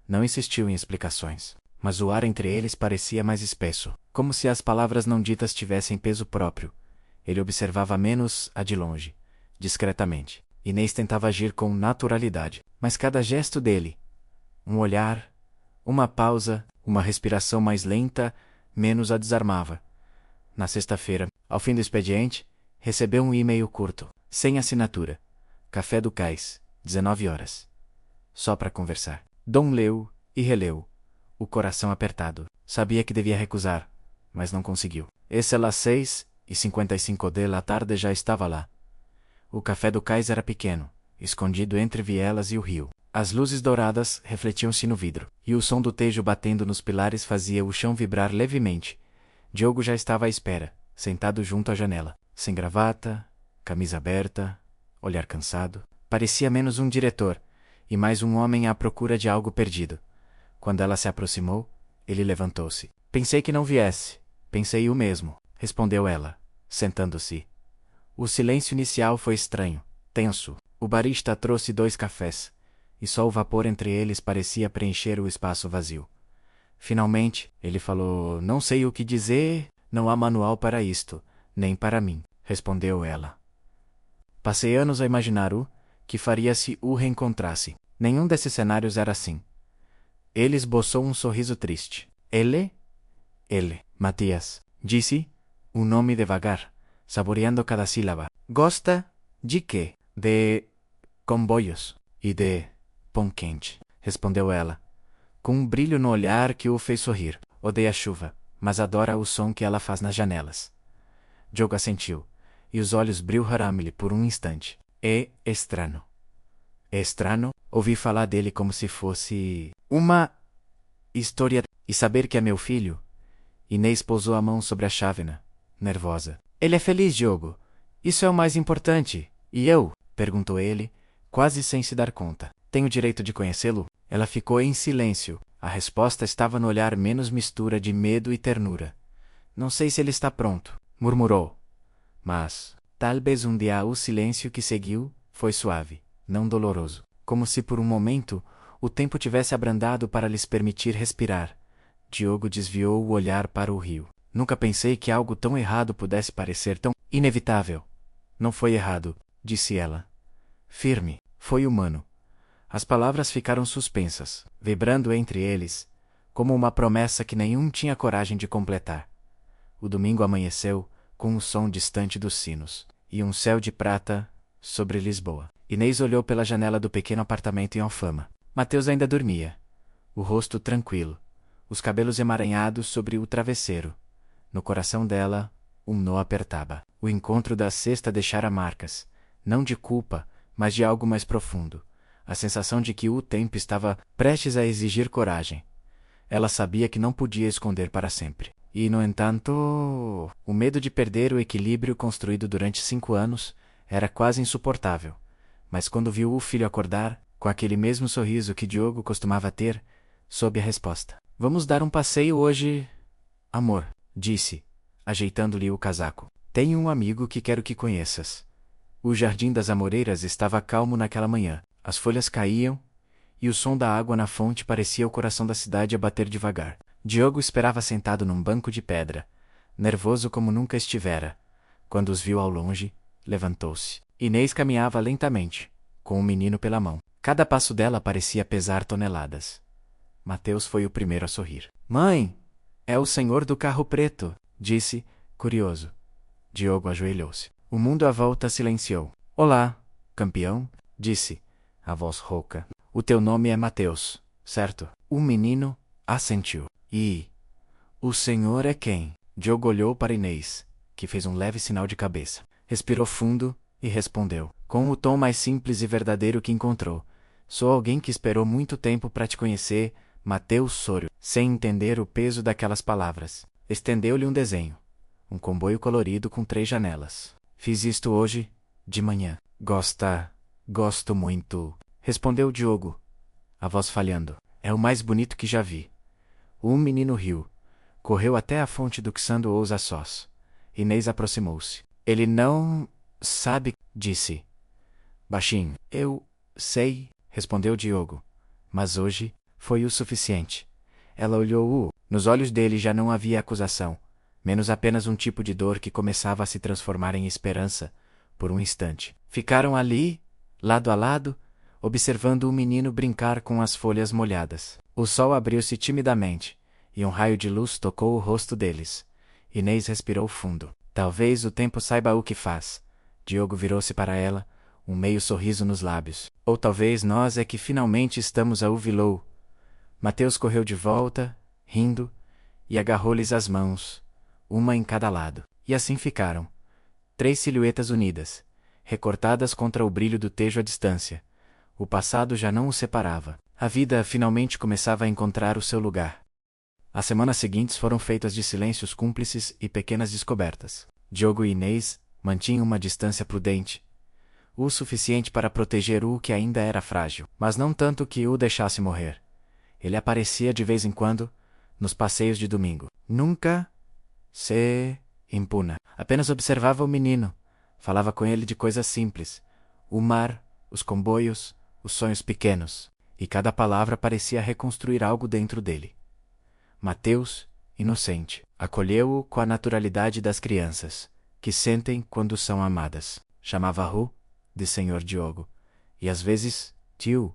Não insistiu em explicações, mas o ar entre eles parecia mais espesso, como se as palavras não ditas tivessem peso próprio. Ele observava menos a de longe, discretamente. Inês tentava agir com naturalidade, mas cada gesto dele, um olhar, uma pausa, uma respiração mais lenta, menos a desarmava. Na sexta-feira, ao fim do expediente, recebeu um e-mail curto, sem assinatura. Café do Cais, 19 horas. Só para conversar. Dom leu e releu, o coração apertado. Sabia que devia recusar, mas não conseguiu. Esse às 6h55 da tarde já estava lá. O Café do Cais era pequeno, escondido entre vielas e o rio. As luzes douradas refletiam-se no vidro, e o som do Tejo batendo nos pilares fazia o chão vibrar levemente. Diogo já estava à espera, sentado junto à janela, sem gravata, camisa aberta, olhar cansado. Parecia menos um diretor, e mais um homem à procura de algo perdido. Quando ela se aproximou, ele levantou-se. Pensei que não viesse. Pensei o mesmo, respondeu ela, sentando-se. O silêncio inicial foi estranho, tenso. O barista trouxe 2 cafés, e só o vapor entre eles parecia preencher o espaço vazio. Finalmente, ele falou: não sei o que dizer, não há manual para isto, nem para mim, respondeu ela. Passei anos a imaginar o que faria se o reencontrasse. Nenhum desses cenários era assim. Ele esboçou um sorriso triste. Ele, Matias, disse o nome devagar, saboreando cada sílaba. Gosta de quê? De comboios e de pão quente, respondeu ela, com um brilho no olhar que o fez sorrir. Odeia a chuva, mas adora o som que ela faz nas janelas. Diogo assentiu, e os olhos brilharam-lhe por um instante. É estranho. É estranho ouvir falar dele como se fosse uma história. E saber que é meu filho? Inês pousou a mão sobre a chávena, nervosa. Ele é feliz, Diogo. Isso é o mais importante. E eu? Perguntou ele, quase sem se dar conta. Tenho direito de conhecê-lo? Ela ficou em silêncio. A resposta estava no olhar menos mistura de medo e ternura. Não sei se ele está pronto, murmurou. Mas Talvez um dia o silêncio que seguiu foi suave, não doloroso. Como se por um momento o tempo tivesse abrandado para lhes permitir respirar. Diogo desviou o olhar para o rio. Nunca pensei que algo tão errado pudesse parecer tão inevitável. Não foi errado, disse ela. Firme, foi humano. As palavras ficaram suspensas, vibrando entre eles, como uma promessa que nenhum tinha coragem de completar. O domingo amanheceu com o som distante dos sinos, e um céu de prata sobre Lisboa. Inês olhou pela janela do pequeno apartamento em Alfama. Mateus ainda dormia, o rosto tranquilo, os cabelos emaranhados sobre o travesseiro. No coração dela, um nó apertava. O encontro da sexta deixara marcas, não de culpa, mas de algo mais profundo. A sensação de que o tempo estava prestes a exigir coragem. Ela sabia que não podia esconder para sempre. E, no entanto, o medo de perder o equilíbrio construído durante 5 anos era quase insuportável. Mas quando viu o filho acordar, com aquele mesmo sorriso que Diogo costumava ter, soube a resposta. Vamos dar um passeio hoje, amor, disse, ajeitando-lhe o casaco. Tenho um amigo que quero que conheças. O Jardim das Amoreiras estava calmo naquela manhã. As folhas caíam, e o som da água na fonte parecia o coração da cidade a bater devagar. Diogo esperava sentado num banco de pedra, nervoso como nunca estivera. Quando os viu ao longe, levantou-se. Inês caminhava lentamente, com o menino pela mão. Cada passo dela parecia pesar toneladas. Mateus foi o primeiro a sorrir. Mãe, é o senhor do carro preto, disse, curioso. Diogo ajoelhou-se. O mundo à volta silenciou. Olá, campeão, disse, a voz rouca. O teu nome é Mateus, certo? O menino assentiu. E o senhor é quem? Diogo olhou para Inês, que fez um leve sinal de cabeça. Respirou fundo e respondeu, com o tom mais simples e verdadeiro que encontrou. Sou alguém que esperou muito tempo para te conhecer, Mateus Sório. Sem entender o peso daquelas palavras, estendeu-lhe um desenho. Um comboio colorido com 3 janelas. Fiz isto hoje, de manhã. Gosto muito, respondeu Diogo, a voz falhando. É o mais bonito que já vi. O menino riu. Correu até a fonte do Xando Ousa Sós. Inês aproximou-se. Ele não sabe, disse. Baixinho. Eu sei, respondeu Diogo. Mas hoje foi o suficiente. Ela olhou-o. Nos olhos dele já não havia acusação, menos apenas um tipo de dor que começava a se transformar em esperança, por um instante. Ficaram ali, lado a lado, observando o menino brincar com as folhas molhadas. O sol abriu-se timidamente, e um raio de luz tocou o rosto deles. Inês respirou fundo. Talvez o tempo saiba o que faz. Diogo virou-se para ela, um meio sorriso nos lábios. Ou talvez nós é que finalmente estamos a ouvi-lo. Mateus correu de volta, rindo, e agarrou-lhes as mãos, uma em cada lado. E assim ficaram. 3 silhuetas unidas, recortadas contra o brilho do tejo à distância. O passado já não os separava. A vida finalmente começava a encontrar o seu lugar. As semanas seguintes foram feitas de silêncios cúmplices e pequenas descobertas. Diogo e Inês mantinham uma distância prudente, o suficiente para proteger o que ainda era frágil, mas não tanto que o deixasse morrer. Ele aparecia de vez em quando, nos passeios de domingo. Nunca se impuna. Apenas observava o menino, falava com ele de coisas simples, o mar, os comboios, os sonhos pequenos, e cada palavra parecia reconstruir algo dentro dele. Mateus, inocente, acolheu-o com a naturalidade das crianças, que sentem quando são amadas. Chamava-o de Senhor Diogo, e às vezes, tio,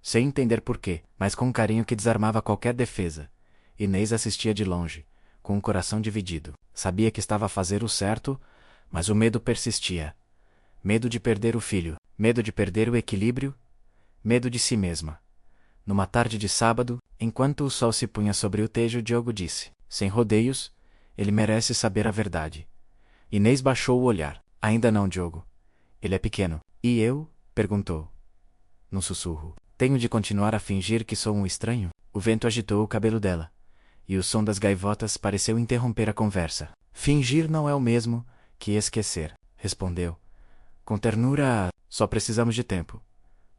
sem entender porquê, mas com um carinho que desarmava qualquer defesa. Inês assistia de longe, com o coração dividido. Sabia que estava a fazer o certo, mas o medo persistia. Medo de perder o filho, medo de perder o equilíbrio, medo de si mesma. Numa tarde de sábado, enquanto o sol se punha sobre o tejo, Diogo disse, sem rodeios, ele merece saber a verdade. Inês baixou o olhar. Ainda não, Diogo. Ele é pequeno. E eu? Perguntou. Num sussurro. Tenho de continuar a fingir que sou um estranho? O vento agitou o cabelo dela, e o som das gaivotas pareceu interromper a conversa. Fingir não é o mesmo que esquecer, respondeu. Com ternura, só precisamos de tempo.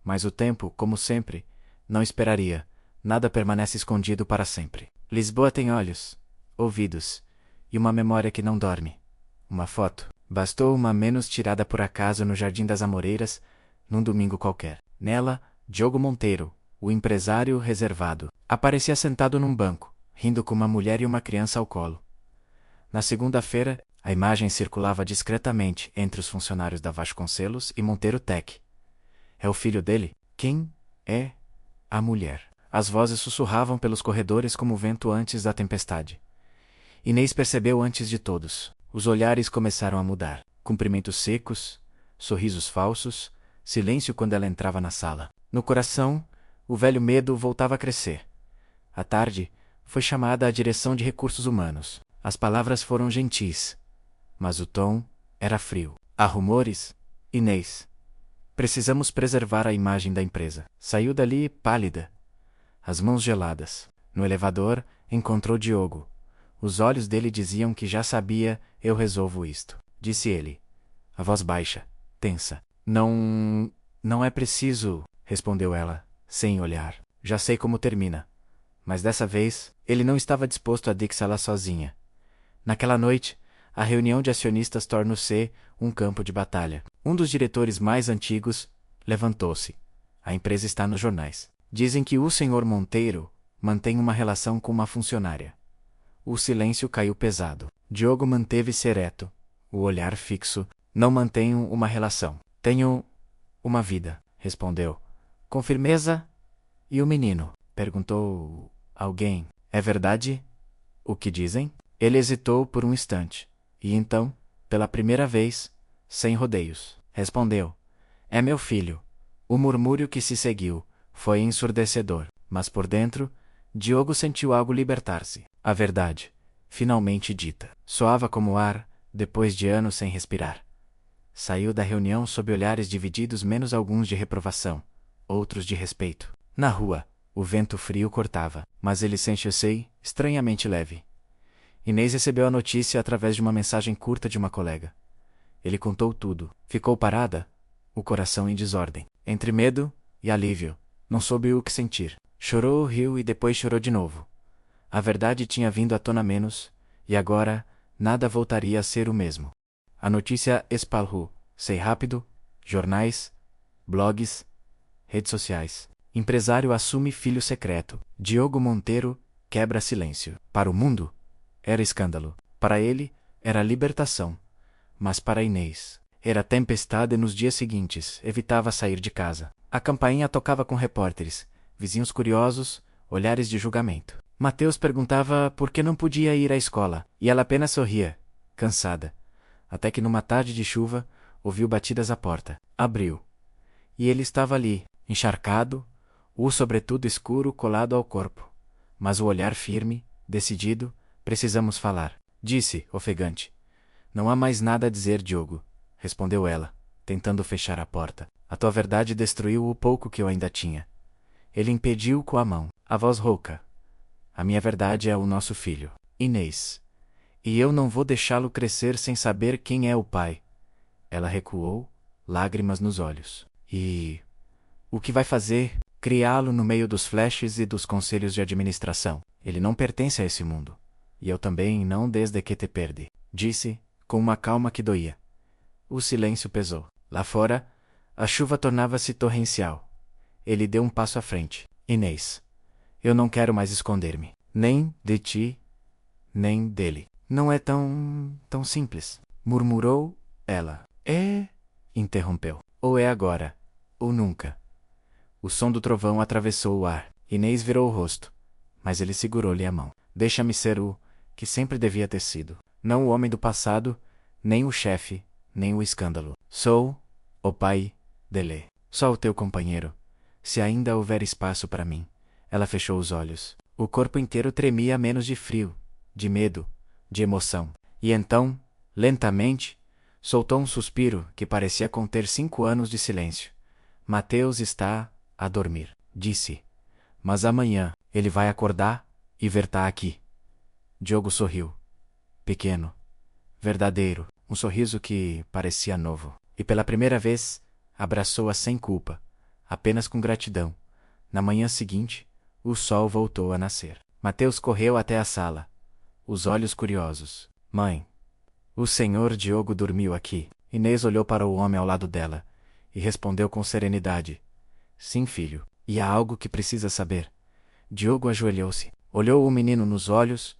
Mas o tempo, como sempre, não esperaria. Nada permanece escondido para sempre. Lisboa tem olhos, ouvidos, e uma memória que não dorme. Uma foto. Bastou uma menos tirada por acaso no Jardim das Amoreiras, num domingo qualquer. Nela, Diogo Monteiro, o empresário reservado, aparecia sentado num banco, rindo com uma mulher e uma criança ao colo. Na segunda-feira, a imagem circulava discretamente entre os funcionários da Vasconcelos e Monteiro Tech. É o filho dele? Quem é a mulher? As vozes sussurravam pelos corredores como o vento antes da tempestade. Inês percebeu antes de todos. Os olhares começaram a mudar. Cumprimentos secos, sorrisos falsos, silêncio quando ela entrava na sala. No coração, o velho medo voltava a crescer. À tarde, foi chamada à direção de recursos humanos. As palavras foram gentis, mas o tom era frio. Há rumores? Inês. Precisamos preservar a imagem da empresa. Saiu dali pálida, as mãos geladas. No elevador, encontrou Diogo. Os olhos dele diziam que já sabia, eu resolvo isto. Disse ele, a voz baixa, tensa. Não é preciso, respondeu ela, sem olhar. Já sei como termina. Mas dessa vez, ele não estava disposto a deixá-la sozinha. Naquela noite, a reunião de acionistas tornou-se um campo de batalha. Um dos diretores mais antigos levantou-se. A empresa está nos jornais. Dizem que o senhor Monteiro mantém uma relação com uma funcionária. O silêncio caiu pesado. Diogo manteve-se ereto, o olhar fixo. Não mantenho uma relação. Tenho uma vida, respondeu, com firmeza. E o menino? Perguntou alguém. É verdade o que dizem? Ele hesitou por um instante, e então, pela primeira vez, sem rodeios, respondeu. É meu filho. O murmúrio que se seguiu foi ensurdecedor, mas por dentro, Diogo sentiu algo libertar-se. A verdade, finalmente dita, soava como ar, depois de anos sem respirar. Saiu da reunião sob olhares divididos, menos alguns de reprovação, outros de respeito. Na rua, o vento frio cortava, mas ele sentia-se estranhamente leve. Inês recebeu a notícia através de uma mensagem curta de uma colega. Ele contou tudo. Ficou parada, o coração em desordem. Entre medo e alívio, não soube o que sentir. Chorou, riu e depois chorou de novo. A verdade tinha vindo à tona menos, e agora nada voltaria a ser o mesmo. A notícia espalhou-se rápido, jornais, blogs, redes sociais. Empresário assume filho secreto. Diogo Monteiro quebra silêncio. Para o mundo, era escândalo. Para ele, era libertação. Mas para Inês, era tempestade. Nos dias seguintes, evitava sair de casa. A campainha tocava com repórteres, vizinhos curiosos, olhares de julgamento. Mateus perguntava por que não podia ir à escola, e ela apenas sorria, cansada. Até que numa tarde de chuva, ouviu batidas à porta. Abriu. E ele estava ali, encharcado, o sobretudo escuro colado ao corpo. Mas o olhar firme, decidido. Precisamos falar, disse, ofegante. Não há mais nada a dizer, Diogo, respondeu ela, tentando fechar a porta. A tua verdade destruiu o pouco que eu ainda tinha. Ele impediu com a mão, a voz rouca. A minha verdade é o nosso filho, Inês. E eu não vou deixá-lo crescer sem saber quem é o pai. Ela recuou, lágrimas nos olhos. E o que vai fazer? Criá-lo no meio dos flashes e dos conselhos de administração. Ele não pertence a esse mundo. E eu também não desde que te perdi, disse, com uma calma que doía. O silêncio pesou. Lá fora, a chuva tornava-se torrencial. Ele deu um passo à frente. Inês, eu não quero mais esconder-me. Nem de ti, nem dele. Não é tão simples, murmurou ela. É? Interrompeu. Ou é agora, ou nunca. O som do trovão atravessou o ar. Inês virou o rosto, mas ele segurou-lhe a mão. Deixa-me ser o que sempre devia ter sido. Não o homem do passado, nem o chefe, nem o escândalo. Sou o pai dele. Só o teu companheiro. Se ainda houver espaço para mim. Ela fechou os olhos. O corpo inteiro tremia menos de frio, de medo, de emoção. E então, lentamente, soltou um suspiro que parecia conter 5 anos de silêncio. Mateus está a dormir, disse. Mas amanhã ele vai acordar e ver-tá aqui. Diogo sorriu. Pequeno, verdadeiro, um sorriso que parecia novo. E pela primeira vez, abraçou-a sem culpa, apenas com gratidão. Na manhã seguinte, o sol voltou a nascer. Mateus correu até a sala, os olhos curiosos. Mãe, O senhor Diogo dormiu aqui. Inês olhou para o homem ao lado dela e respondeu com serenidade: Sim, filho. E há algo que precisa saber. Diogo ajoelhou-se, olhou o menino nos olhos,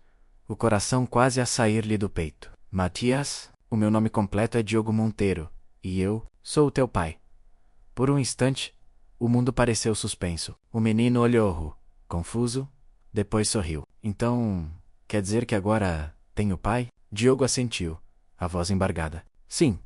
o coração quase a sair-lhe do peito. Matias, o meu nome completo é Diogo Monteiro, e eu sou o teu pai. Por um instante, o mundo pareceu suspenso. O menino olhou-o, confuso, depois sorriu. Então, quer dizer que agora tenho pai? Diogo assentiu, a voz embargada. Sim.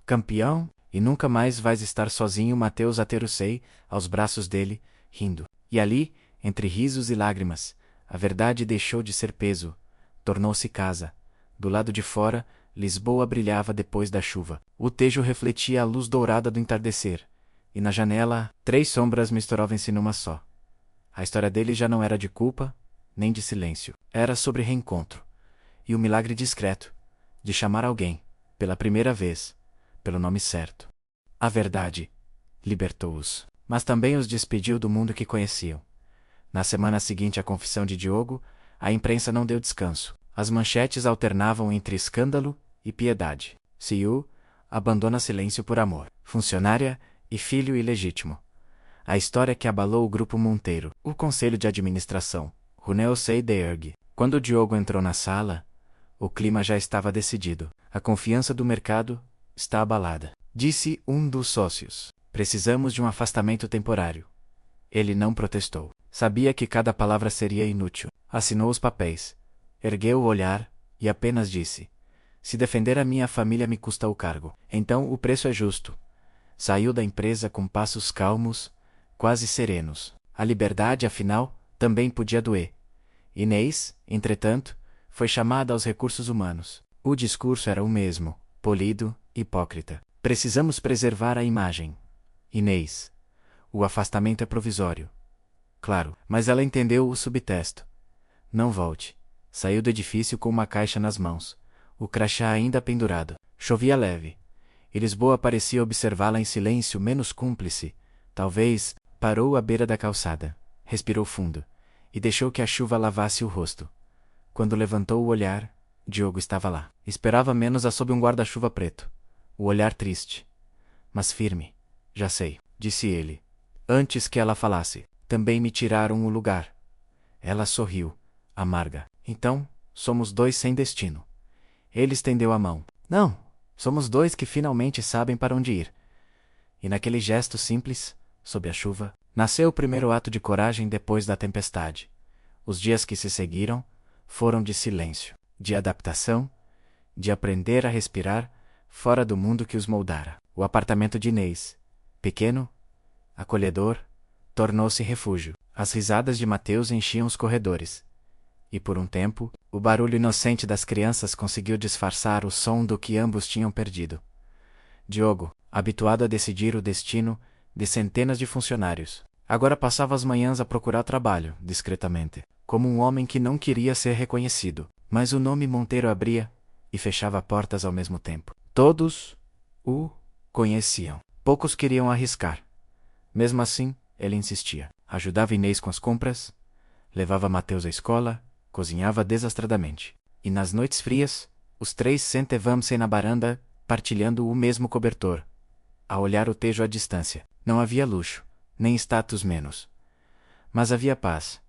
Campeão, e nunca mais vais estar sozinho. Mateus aterrou-se aos braços dele, rindo. E ali, entre risos e lágrimas, a verdade deixou de ser peso, tornou-se casa. Do lado de fora, Lisboa brilhava depois da chuva. O tejo refletia a luz dourada do entardecer, e na janela, 3 sombras misturavam-se numa só. A história dele já não era de culpa, nem de silêncio. Era sobre reencontro. E o milagre discreto, de chamar alguém, pela primeira vez, pelo nome certo. A verdade libertou-os, mas também os despediu do mundo que conheciam. Na semana seguinte à confissão de Diogo, a imprensa não deu descanso. As manchetes alternavam entre escândalo e piedade. Ciu abandona silêncio por amor. Funcionária e filho ilegítimo. A história que abalou o grupo Monteiro. O conselho de administração. Runel Seiderg. Quando Diogo entrou na sala, o clima já estava decidido. A confiança do mercado está abalada. Disse um dos sócios. Precisamos de um afastamento temporário. Ele não protestou. Sabia que cada palavra seria inútil. Assinou os papéis. Ergueu o olhar e apenas disse: Se defender a minha família me custa o cargo. Então o preço é justo. Saiu da empresa com passos calmos, quase serenos. A liberdade, afinal, também podia doer. Inês, entretanto, foi chamada aos recursos humanos. O discurso era o mesmo, polido, hipócrita. Precisamos preservar a imagem. Inês. O afastamento é provisório. Claro, mas ela entendeu o subtexto. Não volte. Saiu do edifício com uma caixa nas mãos, o crachá ainda pendurado. Chovia leve, e Lisboa parecia observá-la em silêncio menos cúmplice. Talvez, parou à beira da calçada, respirou fundo, e deixou que a chuva lavasse o rosto. Quando levantou o olhar, Diogo estava lá. Esperava menos a sob um guarda-chuva preto. O olhar triste, mas firme. Já sei, disse ele. Antes que ela falasse, também me tiraram o lugar. Ela sorriu, amarga. Então, somos 2 sem destino. Ele estendeu a mão. Não, somos 2 que finalmente sabem para onde ir. E naquele gesto simples, sob a chuva, nasceu o primeiro ato de coragem depois da tempestade. Os dias que se seguiram foram de silêncio, de adaptação, de aprender a respirar fora do mundo que os moldara. O apartamento de Inês, pequeno, acolhedor, tornou-se refúgio. As risadas de Mateus enchiam os corredores. E por um tempo, o barulho inocente das crianças conseguiu disfarçar o som do que ambos tinham perdido. Diogo, habituado a decidir o destino de centenas de funcionários, agora passava as manhãs a procurar trabalho, discretamente, como um homem que não queria ser reconhecido. Mas o nome Monteiro abria e fechava portas ao mesmo tempo. Todos o conheciam. Poucos queriam arriscar. Mesmo assim, ele insistia. Ajudava Inês com as compras, levava Mateus à escola, cozinhava desastradamente. E nas noites frias, os 3 sentavam-se na varanda, partilhando o mesmo cobertor, a olhar o tejo à distância. Não havia luxo, nem status menos. Mas havia paz.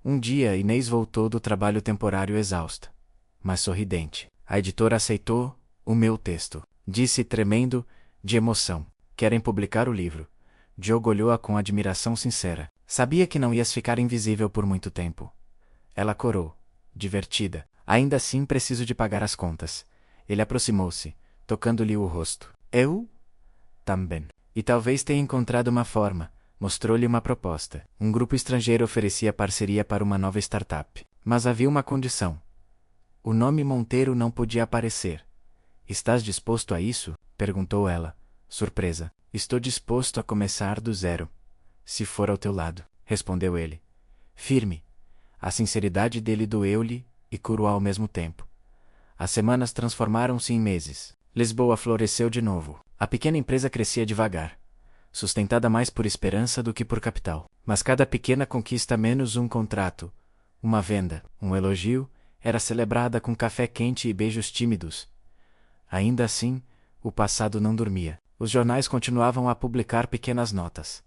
Um dia Inês voltou do trabalho temporário exausta, mas sorridente. A editora aceitou o meu texto. Disse tremendo, de emoção. Querem publicar o livro. Diogo olhou-a com admiração sincera. Sabia que não ias ficar invisível por muito tempo. Ela corou, divertida. Ainda assim preciso de pagar as contas. Ele aproximou-se, tocando-lhe o rosto. Eu? Também. E talvez tenha encontrado uma forma. Mostrou-lhe uma proposta. Um grupo estrangeiro oferecia parceria para uma nova startup. Mas havia uma condição. O nome Monteiro não podia aparecer. Estás disposto a isso? Perguntou ela, surpresa. Estou disposto a começar do zero. Se for ao teu lado, respondeu ele. Firme. A sinceridade dele doeu-lhe e curou ao mesmo tempo. As semanas transformaram-se em meses. Lisboa floresceu de novo. A pequena empresa crescia devagar, sustentada mais por esperança do que por capital. Mas cada pequena conquista, menos um contrato, uma venda, um elogio, era celebrada com café quente e beijos tímidos, Ainda assim, o passado não dormia. Os jornais continuavam a publicar pequenas notas.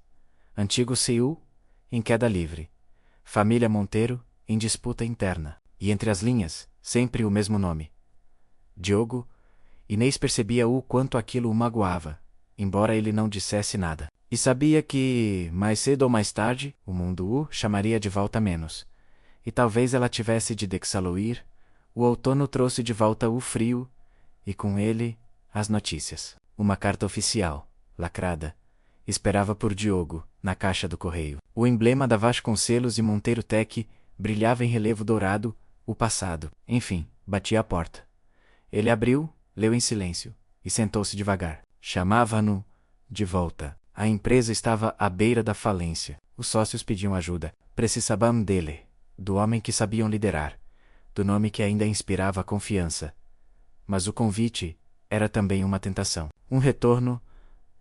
Antigo CU, em queda livre. Família Monteiro, em disputa interna. E entre as linhas, sempre o mesmo nome. Diogo. Inês percebia o quanto aquilo o magoava, embora ele não dissesse nada. E sabia que, mais cedo ou mais tarde, o mundo o chamaria de volta menos. E talvez ela tivesse de Dexaluir. O outono trouxe de volta o frio, e com ele, as notícias. Uma carta oficial, lacrada, esperava por Diogo, na caixa do correio. O emblema da Vasconcelos e Monteiro Tech brilhava em relevo dourado, o passado. Enfim, batia à porta. Ele abriu, leu em silêncio, e sentou-se devagar. Chamava-no de volta. A empresa estava à beira da falência. Os sócios pediam ajuda. Precisavam dele, do homem que sabiam liderar, do nome que ainda inspirava confiança. Mas o convite era também uma tentação. Um retorno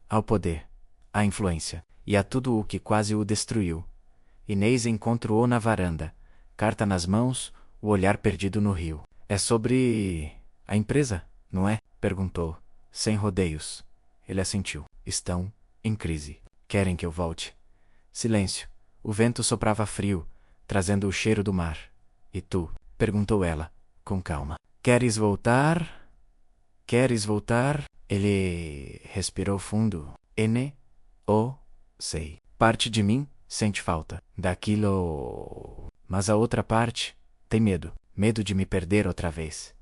ao poder, à influência, e a tudo o que quase o destruiu. Inês encontrou-o na varanda, carta nas mãos, o olhar perdido no rio. É sobre a empresa, não é? Perguntou, sem rodeios. Ele assentiu. Estão em crise. Querem que eu volte? Silêncio. O vento soprava frio, trazendo o cheiro do mar. E tu? Perguntou ela, com calma. Queres voltar? Queres voltar? Ele respirou fundo. Sei. Parte de mim sente falta daquilo. Mas a outra parte tem medo. Medo de me perder outra vez.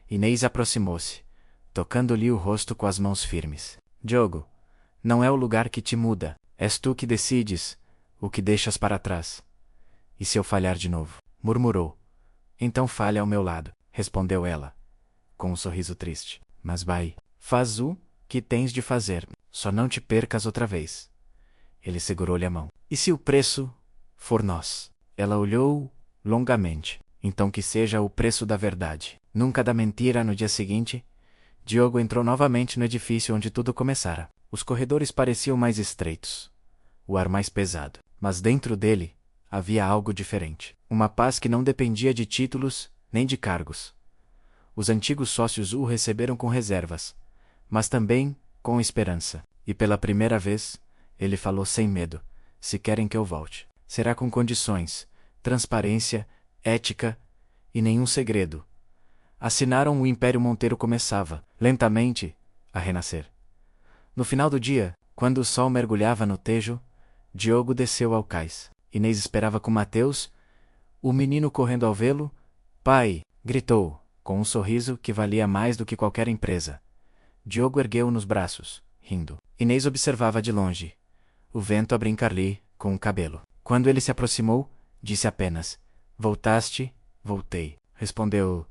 Inês aproximou-se, tocando-lhe o rosto com as mãos firmes. Diogo, não é o lugar que te muda. És tu que decides o que deixas para trás. E se eu falhar de novo? Murmurou. Então falha ao meu lado, respondeu ela, com um sorriso triste. Mas vai, faz o que tens de fazer, só não te percas outra vez. Ele segurou-lhe a mão. E se o preço for nós? Ela olhou longamente. Então que seja o preço da verdade. Nunca da mentira. No dia seguinte, Diogo entrou novamente no edifício onde tudo começara. Os corredores pareciam mais estreitos, o ar mais pesado. Mas dentro dele havia algo diferente. Uma paz que não dependia de títulos nem de cargos. Os antigos sócios o receberam com reservas, mas também com esperança. E pela primeira vez, ele falou sem medo. Se querem que eu volte, será com condições, transparência, ética e nenhum segredo. Assinaram. O Império Monteiro começava, lentamente, a renascer. No final do dia, quando o sol mergulhava no Tejo, Diogo desceu ao cais. Inês esperava com Mateus, o menino correndo ao vê-lo. Pai! Gritou, com um sorriso que valia mais do que qualquer empresa. Diogo ergueu-o nos braços, rindo. Inês observava de longe, o vento a brincar-lhe com o cabelo. Quando ele se aproximou, disse apenas: Voltaste? Voltei, respondeu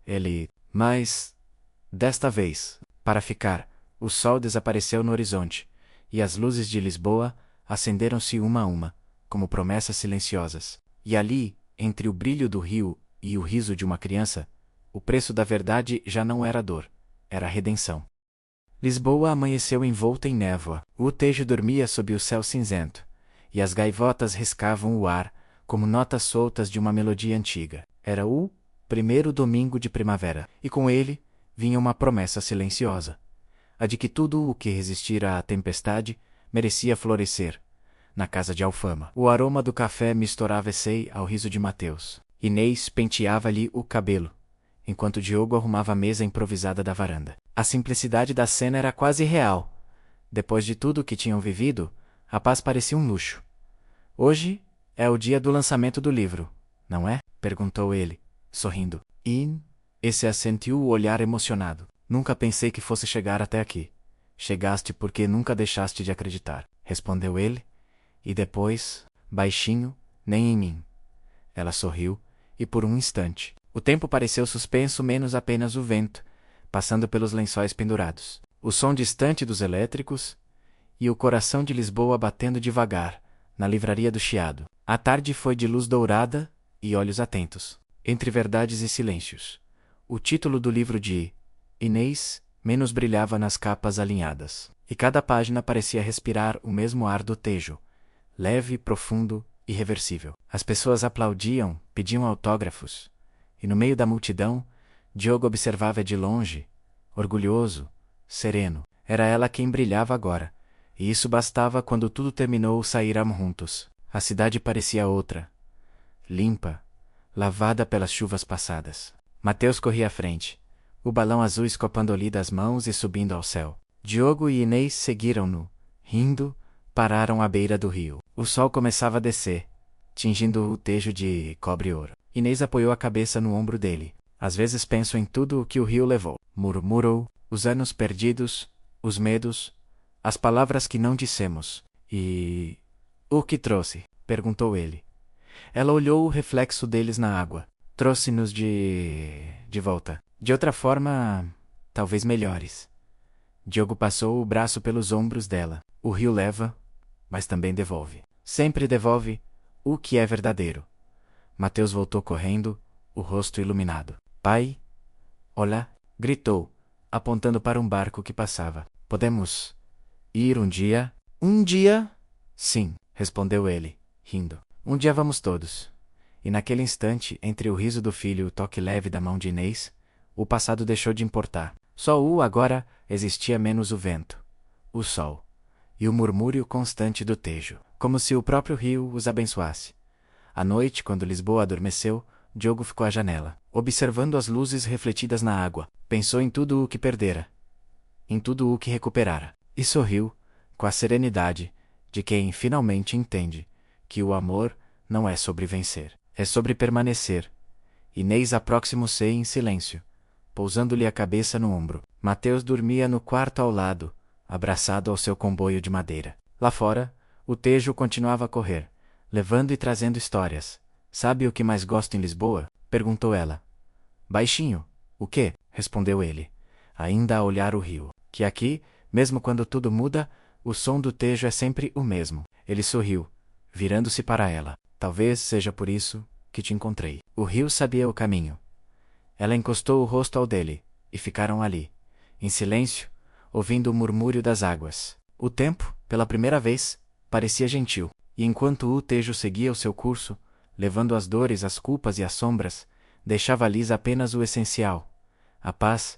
ele, mas desta vez, para ficar. O sol desapareceu no horizonte, e as luzes de Lisboa acenderam-se uma a uma, como promessas silenciosas. E ali, entre o brilho do rio e o riso de uma criança, o preço da verdade já não era dor, era redenção. Lisboa amanheceu envolta em névoa. O Tejo dormia sob o céu cinzento, e as gaivotas riscavam o ar como notas soltas de uma melodia antiga. Era o primeiro domingo de primavera, e com ele vinha uma promessa silenciosa, a de que tudo o que resistira à tempestade merecia florescer, na casa de Alfama. O aroma do café misturava-se ao riso de Mateus. Inês penteava-lhe o cabelo, enquanto Diogo arrumava a mesa improvisada da varanda. A simplicidade da cena era quase real. Depois de tudo o que tinham vivido, a paz parecia um luxo. Hoje é o dia do lançamento do livro, não é? Perguntou ele, sorrindo. Esse assentiu o olhar emocionado. Nunca pensei que fosse chegar até aqui. Chegaste porque nunca deixaste de acreditar, respondeu ele, e depois, baixinho, nem em mim. Ela sorriu, e por um instante, o tempo pareceu suspenso, menos apenas o vento, passando pelos lençóis pendurados, o som distante dos elétricos, e o coração de Lisboa batendo devagar, na livraria do Chiado. A tarde foi de luz dourada e olhos atentos. Entre verdades e silêncios. O título do livro de Inês menos brilhava nas capas alinhadas, e cada página parecia respirar o mesmo ar do Tejo, leve, profundo, irreversível. As pessoas aplaudiam, pediam autógrafos, e no meio da multidão, Diogo observava de longe, orgulhoso, sereno. Era ela quem brilhava agora, e isso bastava. Quando tudo terminou, saíram juntos. A cidade parecia outra, limpa, lavada pelas chuvas passadas. Mateus corria à frente, o balão azul escopando-lhe das mãos e subindo ao céu. Diogo e Inês seguiram-no, rindo, pararam à beira do rio. O sol começava a descer, tingindo o tejo de cobre-ouro. Inês apoiou a cabeça no ombro dele. Às vezes penso em tudo o que o rio levou, murmurou, os anos perdidos, os medos, as palavras que não dissemos. E... o que trouxe? Perguntou ele. Ela olhou o reflexo deles na água. Trouxe-nos de volta. De outra forma, talvez melhores. Diogo passou o braço pelos ombros dela. O rio leva, mas também devolve. Sempre devolve o que é verdadeiro. Mateus voltou correndo, o rosto iluminado. Pai, olá, gritou, apontando para um barco que passava. Podemos ir um dia? Um dia? Sim, respondeu ele, rindo. Um dia vamos todos. E naquele instante, entre o riso do filho e o toque leve da mão de Inês, o passado deixou de importar. Só agora existia menos o vento, o sol e o murmúrio constante do Tejo, como se o próprio rio os abençoasse. À noite, quando Lisboa adormeceu, Diogo ficou à janela, observando as luzes refletidas na água. Pensou em tudo o que perdera, em tudo o que recuperara, e sorriu, com a serenidade de quem finalmente entende que o amor não é sobre vencer, é sobre permanecer. Inês aproximou-se em silêncio, pousando-lhe a cabeça no ombro. Mateus dormia no quarto ao lado, abraçado ao seu comboio de madeira. Lá fora, o Tejo continuava a correr, levando e trazendo histórias. Sabe o que mais gosto em Lisboa? Perguntou ela. Baixinho. O quê? Respondeu ele, ainda a olhar o rio. Que aqui, mesmo quando tudo muda, o som do Tejo é sempre o mesmo. Ele sorriu, virando-se para ela. Talvez seja por isso que te encontrei. O rio sabia o caminho. Ela encostou o rosto ao dele, e ficaram ali, em silêncio, ouvindo o murmúrio das águas. O tempo, pela primeira vez, parecia gentil, e enquanto o Tejo seguia o seu curso, levando as dores, as culpas e as sombras, deixava lhes apenas o essencial, a paz